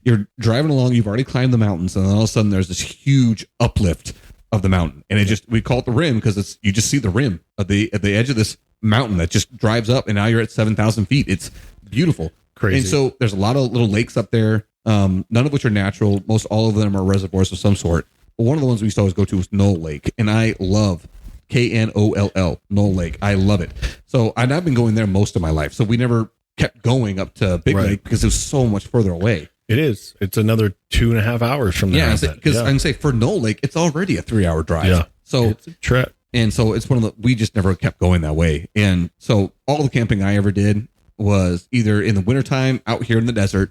you're driving along, you've already climbed the mountains, and then all of a sudden there's this huge uplift of the mountain, and we call it the rim because you just see the rim at the edge of this mountain that just drives up, and now you're at 7,000 feet. It's beautiful. Crazy. And so there's a lot of little lakes up there, none of which are natural. Most all of them are reservoirs of some sort. But one of the ones we used to always go to was Knoll Lake, and I love Knoll, Knoll Lake. I love it. So I've been going there most of my life. So we never kept going up to Big Lake because it was so much further away. It is. It's another 2.5 hours from there. Yeah, because I can say for Knoll Lake, it's already a 3-hour drive. Yeah. So it's a trip. And so it's we just never kept going that way. And so all the camping I ever did was either in the wintertime out here in the desert,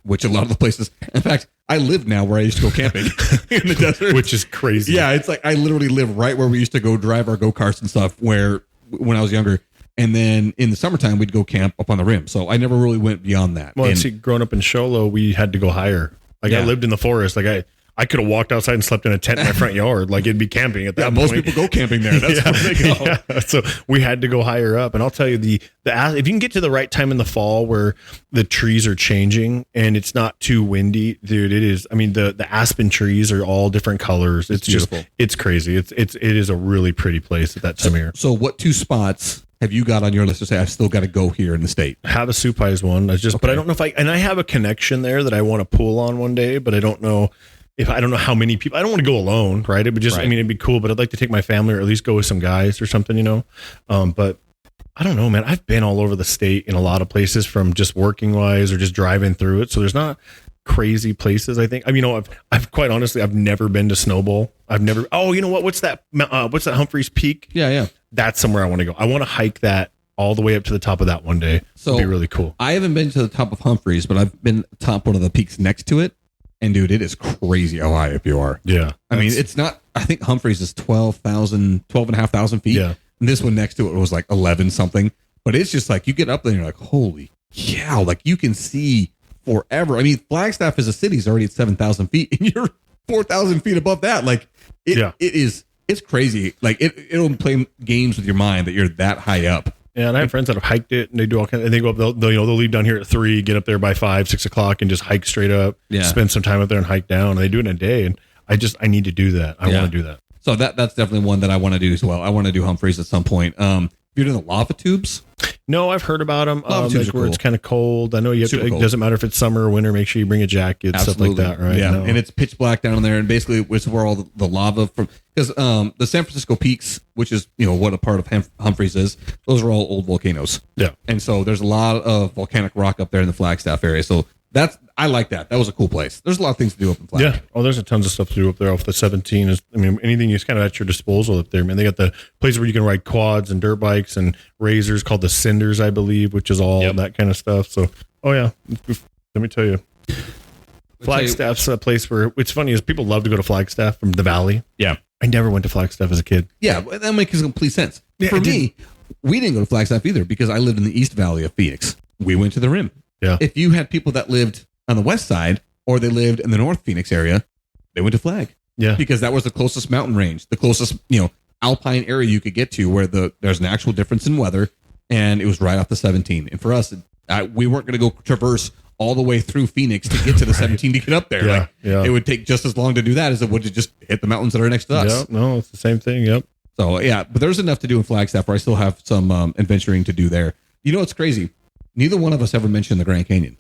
which a lot of the places, in fact, I live now where I used to go camping in the desert. Which is crazy. Yeah, it's like I literally live right where we used to go drive our go-karts and stuff when I was younger. And then in the summertime, we'd go camp up on the rim. So I never really went beyond that. Well, see, growing up in Show Low, we had to go higher. Like I lived in the forest. Like I could have walked outside and slept in a tent in my front yard. Like it'd be camping at that point. Most people go camping there. That's where they go. Yeah. So we had to go higher up. And I'll tell you, if you can get to the right time in the fall where the trees are changing and it's not too windy, dude, it is. I mean, the aspen trees are all different colors. It's beautiful. It's crazy. It is a really pretty place at that time of year. So what 2 spots have you got on your list to say I've still got to go here in the state? Havasupai is one. But I don't know and I have a connection there that I want to pull on one day, but I don't know how many people. I don't want to go alone, right? It would just, it'd be cool, but I'd like to take my family or at least go with some guys or something, But I don't know, man. I've been all over the state in a lot of places from just working wise or just driving through it. So there's not crazy places, I think. I've quite honestly, I've never been to Snowball. You know what? What's that Humphreys Peak? Yeah. That's somewhere I want to go. I want to hike that all the way up to the top of that one day. So it'd be really cool. I haven't been to the top of Humphreys, but I've been top one of the peaks next to it. And dude, it is crazy how high up you are. Yeah. I mean, it's not, I think Humphreys is 12,500 feet. Yeah. And this one next to it was like 11 something. But it's just like, you get up there and you're like, holy cow, like you can see forever. I mean, Flagstaff as a city is already at 7,000 feet and you're 4,000 feet above that. Like it's crazy. Like it'll play games with your mind that you're that high up. Yeah, and I have friends that have hiked it, and they do all kinds. And they go up. They'll leave down here at 3, get up there by 5, 6 o'clock, and just hike straight up. Yeah, spend some time up there and hike down. And they do it in a day. And I need to do that. I want to do that. So that's definitely one that I want to do as well. I want to do Humphreys at some point. You're doing the lava tubes? No, I've heard about them. Lava tubes are where cool. It's kind of cold. I know it doesn't matter if it's summer or winter. Make sure you bring a jacket, Absolutely. Stuff like that, right? Yeah, and it's pitch black down there, and basically it's where all the lava from, because the San Francisco Peaks, which is what a part of Humphreys is, those are all old volcanoes. Yeah, and so there's a lot of volcanic rock up there in the Flagstaff area. So I like that. That was a cool place. There's a lot of things to do up in Flagstaff. Yeah. Oh, there's tons of stuff to do up there off the 17. Anything is kind of at your disposal up there, man. They got the place where you can ride quads and dirt bikes and razors called the Cinders, I believe, which is all that kind of stuff. So, let me tell you. Flagstaff's a place where it's funny is people love to go to Flagstaff from the valley. Yeah. I never went to Flagstaff as a kid. Yeah, that makes complete sense. Yeah, For me, we didn't go to Flagstaff either because I lived in the East Valley of Phoenix. We went to the Rim. Yeah. If you had people that lived on the west side or they lived in the North Phoenix area, they went to Flag. Yeah. Because that was the closest mountain range, the closest, alpine area you could get to where there's an actual difference in weather, and it was right off the 17. And for us, we weren't going to go traverse all the way through Phoenix to get to the 17 to get up there. Yeah, It would take just as long to do that as it would to just hit the mountains that are next to us. Yep. No, it's the same thing. Yep. So yeah, but there's enough to do in Flagstaff where I still have some adventuring to do there. You know what's crazy? Neither one of us ever mentioned the Grand Canyon.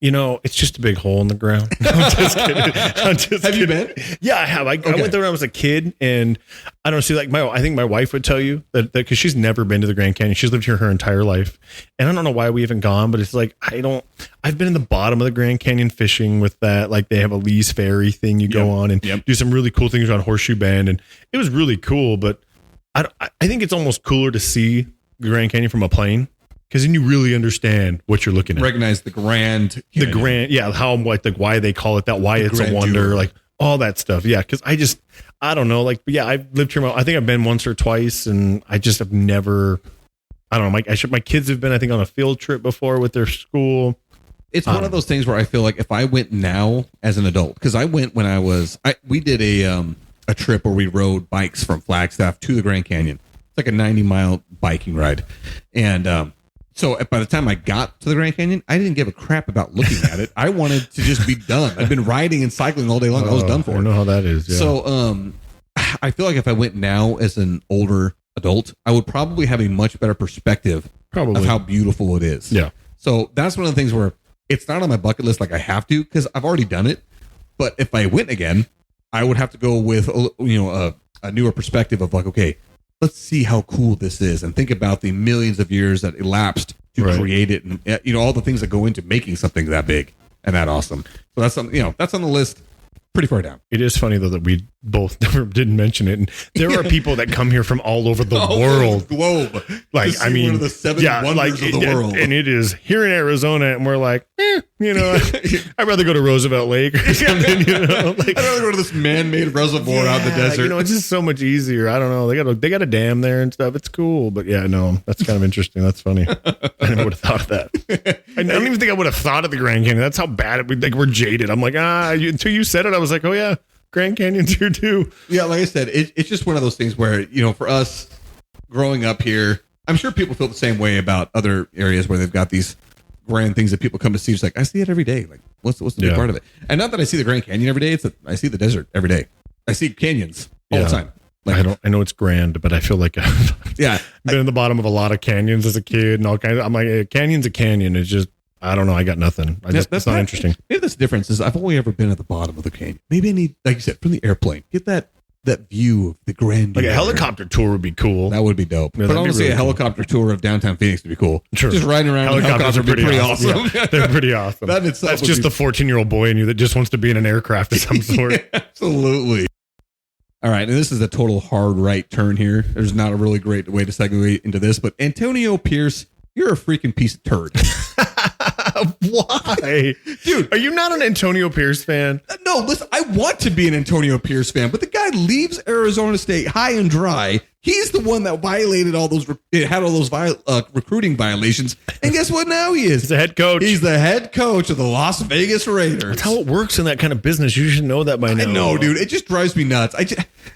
It's just a big hole in the ground. No, I'm just kidding. Have you been? Yeah, I have. I went there when I was a kid, and I don't see I think my wife would tell you that because she's never been to the Grand Canyon. She's lived here her entire life, and I don't know why we haven't gone, but it's like I've been in the bottom of the Grand Canyon fishing with that. Like they have a Lee's Ferry thing you go on and do some really cool things on Horseshoe Bend, and it was really cool. But I think it's almost cooler to see the Grand Canyon from a plane. Because then you really understand what you're looking at. Recognize the Grand Canyon. How why they call it that, why it's a wonder, like all that stuff. Yeah, because I don't know, I've lived here. I think I've been once or twice, and I just have never. I don't know. My kids have been, I think, on a field trip before with their school. It's one of those things where I feel like if I went now as an adult, because I went when we did a trip where we rode bikes from Flagstaff to the Grand Canyon. It's like a 90-mile biking ride, and so by the time I got to the Grand Canyon, I didn't give a crap about looking at it. I wanted to just be done. I've been riding and cycling all day long. I was done for. I know how that is. Yeah. So I feel like if I went now as an older adult, I would probably have a much better perspective of how beautiful it is. Yeah. So that's one of the things where it's not on my bucket list like I have to because I've already done it. But if I went again, I would have to go with a newer perspective of okay, let's see how cool this is and think about the millions of years that elapsed to create it and all the things that go into making something that big and that awesome. So that's something, that's on the list pretty far down. It is funny though that we both never didn't mention it. And there are people that come here from all over the world. Globe. Like, I mean, one of the seven wonders of the world. And it is here in Arizona, and we're like, I'd rather go to Roosevelt Lake or something, I'd rather go to this man-made reservoir out in the desert. It's just so much easier. I don't know. They got a dam there and stuff. It's cool. But yeah, no, that's kind of interesting. That's funny. I never would have thought of that. I don't even think I would have thought of the Grand Canyon. That's how bad we're jaded. I'm like, until you said it, I was like, oh yeah, Grand Canyon's here too. Yeah, like I said, it's just one of those things where, for us growing up here, I'm sure people feel the same way about other areas where they've got these grand things that people come to see. It's like, I see it every day. Like, what's the big part of it? And not that I see the Grand Canyon every day. It's that I see the desert every day. I see canyons all the time. Like, I know it's grand, but I feel like I've been in the bottom of a lot of canyons as a kid and all kinds of, I'm like, a canyon's a canyon. It's just, I don't know. I got nothing. That's not interesting. Maybe this difference is I've only ever been at the bottom of the canyon. Maybe I need, like you said, from the airplane, get that view of the grand. Like a helicopter tour would be cool. That would be dope. Yeah, but honestly, a helicopter tour of downtown Phoenix would be cool. True. Just riding around in helicopters would be pretty awesome. Yeah, they're pretty awesome. That's just the 14-year-old boy in you that just wants to be in an aircraft of some sort. Absolutely. All right, and this is a total hard right turn here. There's not a really great way to segue into this, but Antonio Pierce, you're a freaking piece of turd. Why? Dude, are you not an Antonio Pierce fan? No, listen, I want to be an Antonio Pierce fan, but the guy leaves Arizona State high and dry. He's the one that violated had all those recruiting violations. And guess what? Now he is. He's the head coach. He's the head coach of the Las Vegas Raiders. That's how it works in that kind of business. You should know that by now. I know, dude. It just drives me nuts.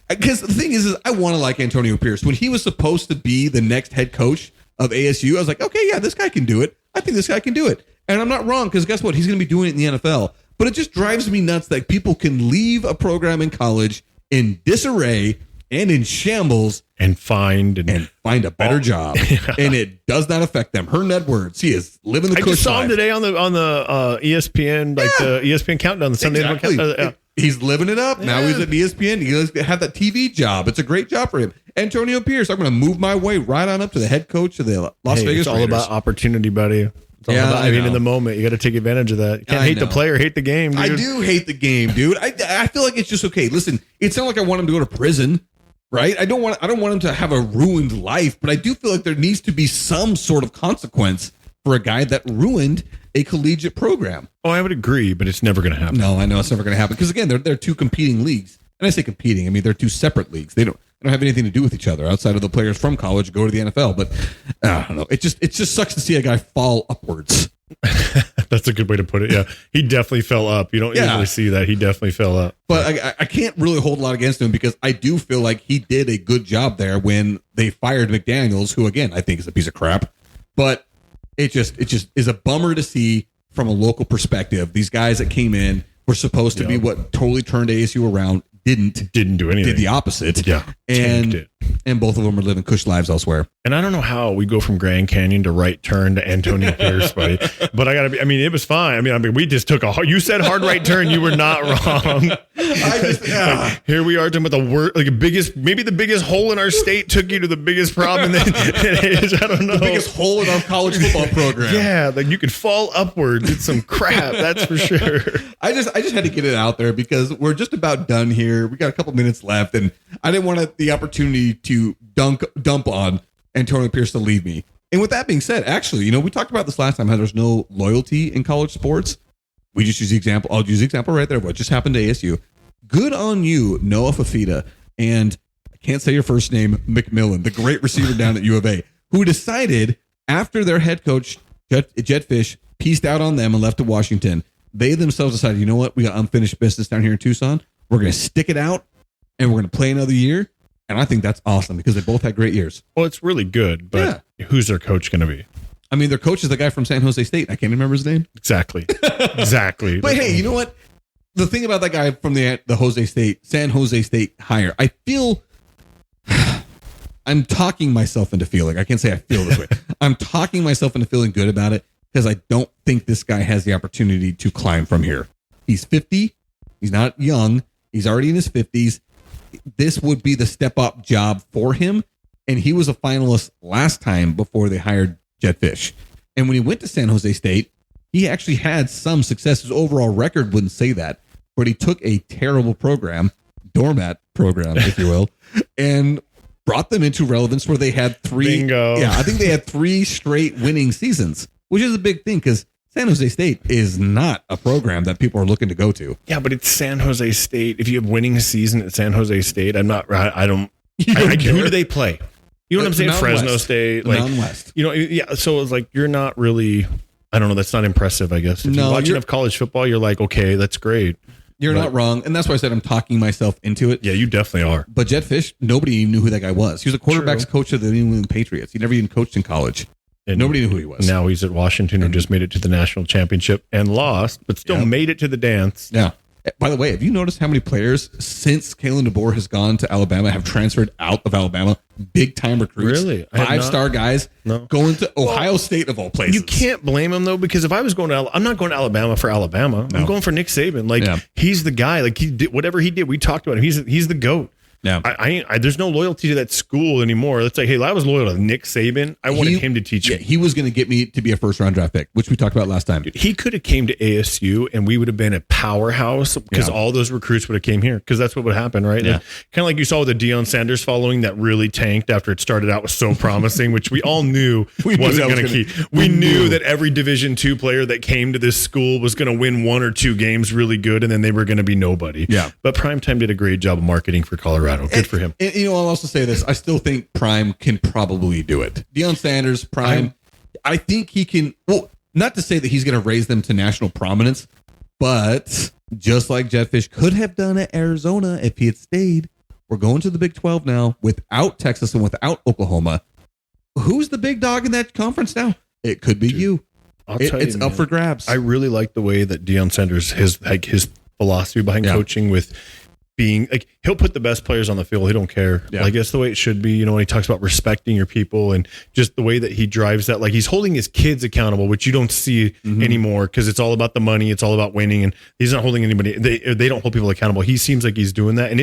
Because the thing is I want to like Antonio Pierce. When he was supposed to be the next head coach of ASU, I was like, okay, yeah, this guy can do it. I think this guy can do it. And I'm not wrong, because guess what? He's going to be doing it in the NFL. But it just drives me nuts that people can leave a program in college in disarray and in shambles and find a better job. Yeah. And it does not affect them. Her net words. He is living the I just saw him today on the ESPN, the ESPN countdown, the Sunday countdown. He's living it up. Yeah. Now he's at ESPN. He had that TV job. It's a great job for him. Antonio Pierce, I'm going to move my way right on up to the head coach of the Las Vegas It's all Raiders. about opportunity, buddy. I mean, in the moment, you got to take advantage of that. You can't hate the player, hate the game, dude. I do hate the game, dude. I feel like it's just okay. Listen, it's not like I want him to go to prison, right? I don't want him to have a ruined life, but I do feel like there needs to be some sort of consequence for a guy that ruined a collegiate program. Oh, I would agree, but it's never going to happen. No, I know it's never going to happen because again, they're two competing leagues. And I say competing, I mean, they're two separate leagues. They don't have anything to do with each other outside of the players from college go to the NFL. But I don't know. It just sucks to see a guy fall upwards. That's a good way to put it. Yeah. He definitely fell up. You don't usually see that. He definitely fell up. But I can't really hold a lot against him because I do feel like he did a good job there when they fired McDaniels, who again, I think is a piece of crap. But it just is a bummer to see from a local perspective. These guys that came in were supposed to be what totally turned ASU around. Didn't do anything. Did the opposite. Yeah. And both of them are living cush lives elsewhere. And I don't know how we go from Grand Canyon to right turn to Antonio Pierce, buddy. But it was fine. I mean, we just took you said hard right turn. You were not wrong. Here we are talking about the worst, maybe the biggest hole in our state took you to the biggest problem. I don't know. The biggest hole in our college football program. Yeah. Like you could fall upwards. It's some crap. That's for sure. I just had to get it out there because we're just about done here. We got a couple minutes left, and I didn't want the opportunity to dump on Antonio Pierce to leave me. And with that being said, actually, we talked about this last time, how there's no loyalty in college sports. We just use the example. I'll use the example right there of what just happened to ASU. Good on you, Noah Fafita, and I can't say your first name, McMillan, the great receiver down at U of A, who decided after their head coach, Jedd Fisch, pieced out on them and left to Washington, they themselves decided, you know what? We got unfinished business down here in Tucson. We're going to stick it out, and we're going to play another year. And I think that's awesome because they both had great years. Well, it's really good, but who's their coach going to be? I mean, their coach is the guy from San Jose State. I can't remember his name. Exactly. But hey, you know what? The thing about that guy from the San Jose State hire, I feel I'm talking myself into feeling. I can't say I feel this way. I'm talking myself into feeling good about it because I don't think this guy has the opportunity to climb from here. He's 50. He's not young. He's already in his 50s. This would be the step up job for him. And he was a finalist last time before they hired Jedd Fisch. And when he went to San Jose State, he actually had some success. His overall record wouldn't say that, but he took a terrible program, doormat program, if you will, and brought them into relevance where they had three. Bingo. Yeah, I think they had 3 straight winning seasons, which is a big thing because San Jose State is not a program that people are looking to go to. Yeah, but it's San Jose State. If you have winning season at San Jose State, who do they play? You know what I'm saying? Fresno West. State. Mountain West. So it's like, you're not really, I don't know. That's not impressive, I guess. If you're watching enough college football, you're like, okay, that's great. You're not wrong. And that's why I said I'm talking myself into it. Yeah, you definitely are. But Jedd Fisch, nobody even knew who that guy was. He was a quarterback's coach of the New England Patriots. He never even coached in college. And nobody knew who he was. Now he's at Washington and just made it to the national championship and lost, but still made it to the dance. Yeah. By the way, have you noticed how many players since Kalen DeBoer has gone to Alabama have transferred out of Alabama? Big time recruits. Really? 5-star guys going to Ohio State of all places. You can't blame him though, because if I was going to, I'm not going to Alabama for Alabama. No. I'm going for Nick Saban. He's the guy. Like he did whatever he did. We talked about him. He's the GOAT. Yeah, I there's no loyalty to that school anymore. Let's say, hey, I was loyal to Nick Saban. I wanted him to teach me. He was going to get me to be a first round draft pick, which we talked about last time. Dude, he could have came to ASU and we would have been a powerhouse because all those recruits would have came here because that's what would happen, right? Yeah. Kind of like you saw with the Deion Sanders following that really tanked after it started out was so promising, which we all knew wasn't going to keep. We knew that every Division II player that came to this school was going to win 1 or 2 games really good, and then they were going to be nobody. Yeah. But Primetime did a great job of marketing for Colorado. Good for him. And, I'll also say this. I still think Prime can probably do it. Deion Sanders, Prime, I think he can. Well, not to say that he's going to raise them to national prominence, but just like Jedd Fisch could have done at Arizona if he had stayed, we're going to the Big 12 now without Texas and without Oklahoma. Who's the big dog in that conference now? It could be you. It's up for grabs. I really like the way that Deion Sanders, his philosophy behind coaching with being like, he'll put the best players on the field. He don't care. Yeah. Like that's the way it should be. When he talks about respecting your people and just the way that he drives that, like he's holding his kids accountable, which you don't see anymore because it's all about the money. It's all about winning. And he's not holding anybody. They don't hold people accountable. He seems like he's doing that. And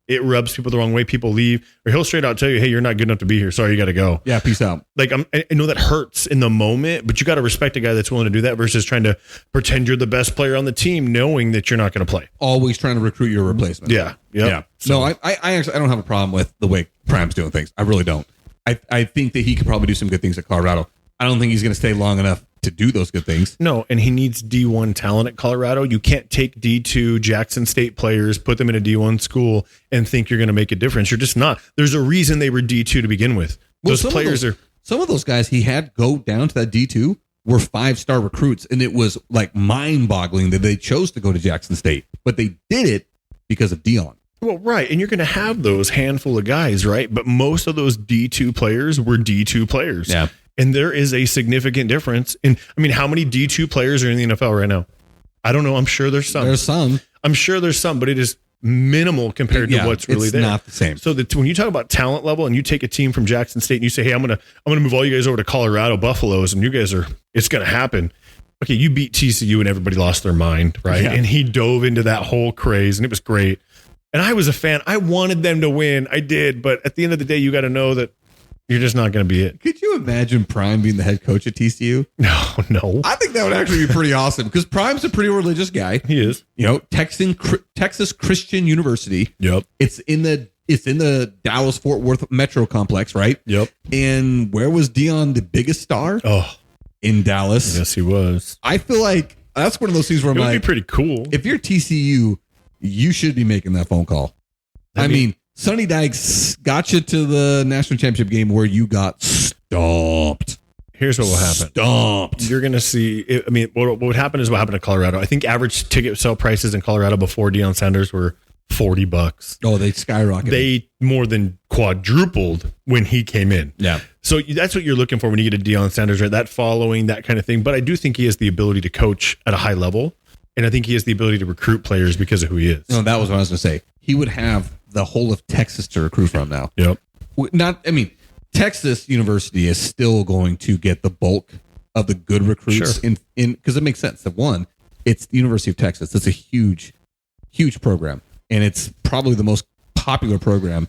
it rubs people the wrong way. People leave, or he'll straight out tell you, hey, you're not good enough to be here. Sorry, you got to go. Yeah, peace out. Like I know that hurts in the moment, but you got to respect a guy that's willing to do that versus trying to pretend you're the best player on the team, knowing that you're not going to play. Always trying to recruit your replacement. Yeah. Yep. Yeah. So no, I actually don't have a problem with the way Prime's doing things. I really don't. I think that he could probably do some good things at Colorado. I don't think he's going to stay long enough to do those good things. No, and he needs D1 talent at Colorado. You can't take D2 Jackson State players, put them in a D1 school, and think you're going to make a difference. You're just not. There's a reason they were D2 to begin with. Those players are. Some of those guys he had go down to that D2 were 5-star recruits, and it was like mind-boggling that they chose to go to Jackson State, but they did it because of Dion. Well, right, and you're going to have those handful of guys, right? But most of those D2 players were D2 players. Yeah. And there is a significant difference in, I mean, how many D2 players are in the NFL right now? I don't know. I'm sure there's some. There's some. I'm sure there's some, but it is minimal compared to what's really there. It's not the same. So that when you talk about talent level and you take a team from Jackson State and you say, hey, I'm gonna move all you guys over to Colorado Buffaloes, and you guys it's gonna happen. Okay, you beat TCU and everybody lost their mind, right? Yeah. And he dove into that whole craze and it was great. And I was a fan. I wanted them to win. I did, but at the end of the day, you got to know that you're just not going to be it. Could you imagine Prime being the head coach at TCU? No. I think that would actually be pretty awesome because Prime's a pretty religious guy. He is. You know, Texas Christian University. Yep. It's in the Dallas Fort Worth metro complex, right? Yep. And where was Dion the biggest star? Oh, in Dallas. yes, he was. I feel like that's one of those things where I'm It would like, be pretty cool. if you're TCU, you should be making that phone call. I mean, Sonny Dykes got you to the national championship game where you got stomped. Here's what will happen. Stomped. You're going to see, I mean, what would happen is what happened to Colorado. I think average ticket sale prices in Colorado before Deion Sanders were $40. Oh, they skyrocketed. They more than quadrupled when he came in. Yeah. So that's what you're looking for when you get a Deion Sanders, right? That following, that kind of thing. But I do think he has the ability to coach at a high level. And I think he has the ability to recruit players because of who he is. No, that was what I was going to say. He would have the whole of Texas to recruit from now. Yep. Texas University is still going to get the bulk of the good recruits in because it makes sense. That one, it's the University of Texas. It's a huge program. And it's probably the most popular program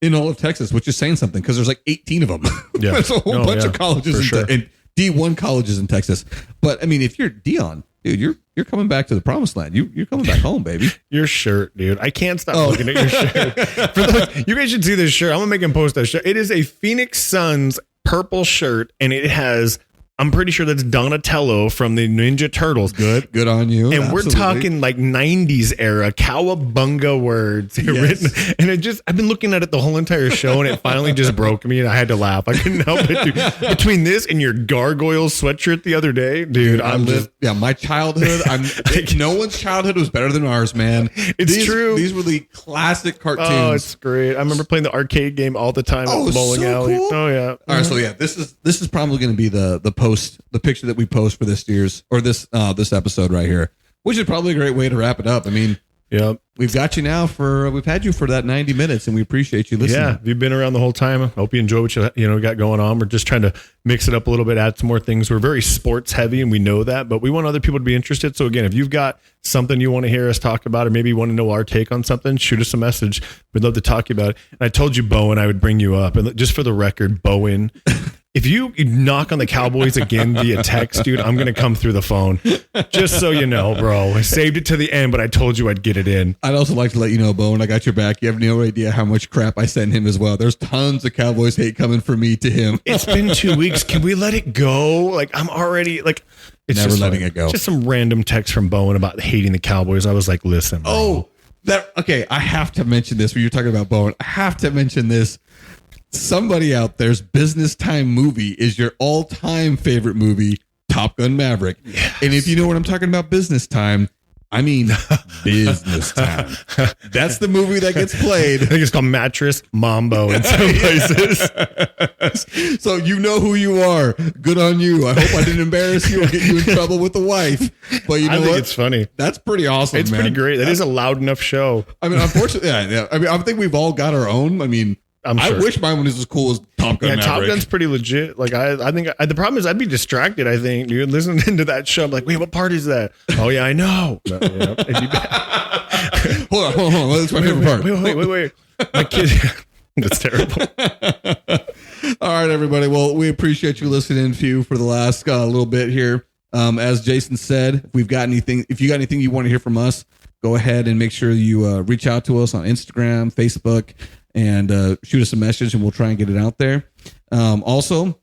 in all of Texas, which is saying something because there's like 18 of them. Yeah. There's a whole bunch of colleges and D1 colleges in Texas. But I mean, if you're Dion, dude, you're coming back to the promised land. You're coming back home, baby. Your shirt, dude. I can't stop looking at your shirt. You guys should see this shirt. I'm going to make him post that shirt. It is a Phoenix Suns purple shirt, and it has, I'm pretty sure that's Donatello from the Ninja Turtles. Good on you. And we're talking like 90s era cowabunga words written. And I've been looking at it the whole entire show, and it finally just broke me, and I had to laugh. I couldn't help it, dude. Between this and your gargoyle sweatshirt the other day, dude, my childhood. No one's childhood was better than ours, man. It's true. These were the classic cartoons. Oh, it's great. I remember playing the arcade game all the time at the bowling alley. Cool. Oh yeah. All right, so yeah, this is probably going to be the picture that we post for this episode right here, which is probably a great way to wrap it up. I mean, yep. We've got you now we've had you for that 90 minutes, and we appreciate you listening. Yeah, you've been around the whole time. I hope you enjoy what you got going on. We're just trying to mix it up a little bit, add some more things. We're very sports heavy, and we know that, but we want other people to be interested. So again, if you've got something you want to hear us talk about, or maybe you want to know our take on something, shoot us a message. We'd love to talk to you about it. And I told you, Bowen, I would bring you up. And just for the record, Bowen, if you knock on the Cowboys again via text, dude, I'm going to come through the phone. Just so you know, bro. I saved it to the end, but I told you I'd get it in. I'd also like to let you know, Bowen, I got your back. You have no idea how much crap I send him as well. There's tons of Cowboys hate coming from me to him. It's been 2 weeks. Can we let it go? Like, I'm already, like... It's never just letting it go. Just some random text from Bowen about hating the Cowboys. I was like, listen, bro. Okay, I have to mention this when you're talking about Bowen. I have to mention this. Somebody out there's Business Time movie is your all-time favorite movie, Top Gun Maverick. Yes. And if you know what I'm talking about, Business Time, I mean Business Time. That's the movie that gets played. I think it's called Mattress Mambo in some places. So you know who you are. Good on you. I hope I didn't embarrass you or get you in trouble with the wife. But you know I think what? it's funny. That's pretty awesome, It's man. pretty great. That is a loud enough show. I mean, unfortunately, yeah. I mean, I think we've all got our own. I mean, I'm sure. I wish mine was as cool as Top Gun. Yeah, Maverick. Top Gun's pretty legit. Like I think the problem is I'd be distracted. I think, dude, listening to that show, I'm like, wait, what part is that? Oh yeah, I know. No, yeah, it'd be bad. Hold on. That's my favorite part. Wait. My kid. That's terrible. All right, everybody. Well, we appreciate you listening for the last little bit here. As Jason said, if you got anything you want to hear from us, go ahead and make sure you reach out to us on Instagram, Facebook, and shoot us a message, and we'll try and get it out there. Also,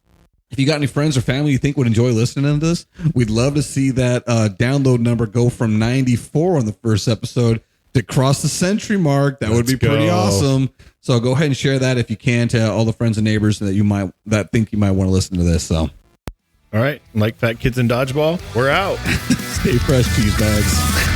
If you got any friends or family you think would enjoy listening to this, we'd love to see that download number go from 94 on the first episode to cross the century mark. That would be pretty awesome. So go ahead and share that if you can to all the friends and neighbors that think you might want to listen to this. So, all right, like Fat Kids in Dodgeball, we're out. Stay fresh, cheese bags.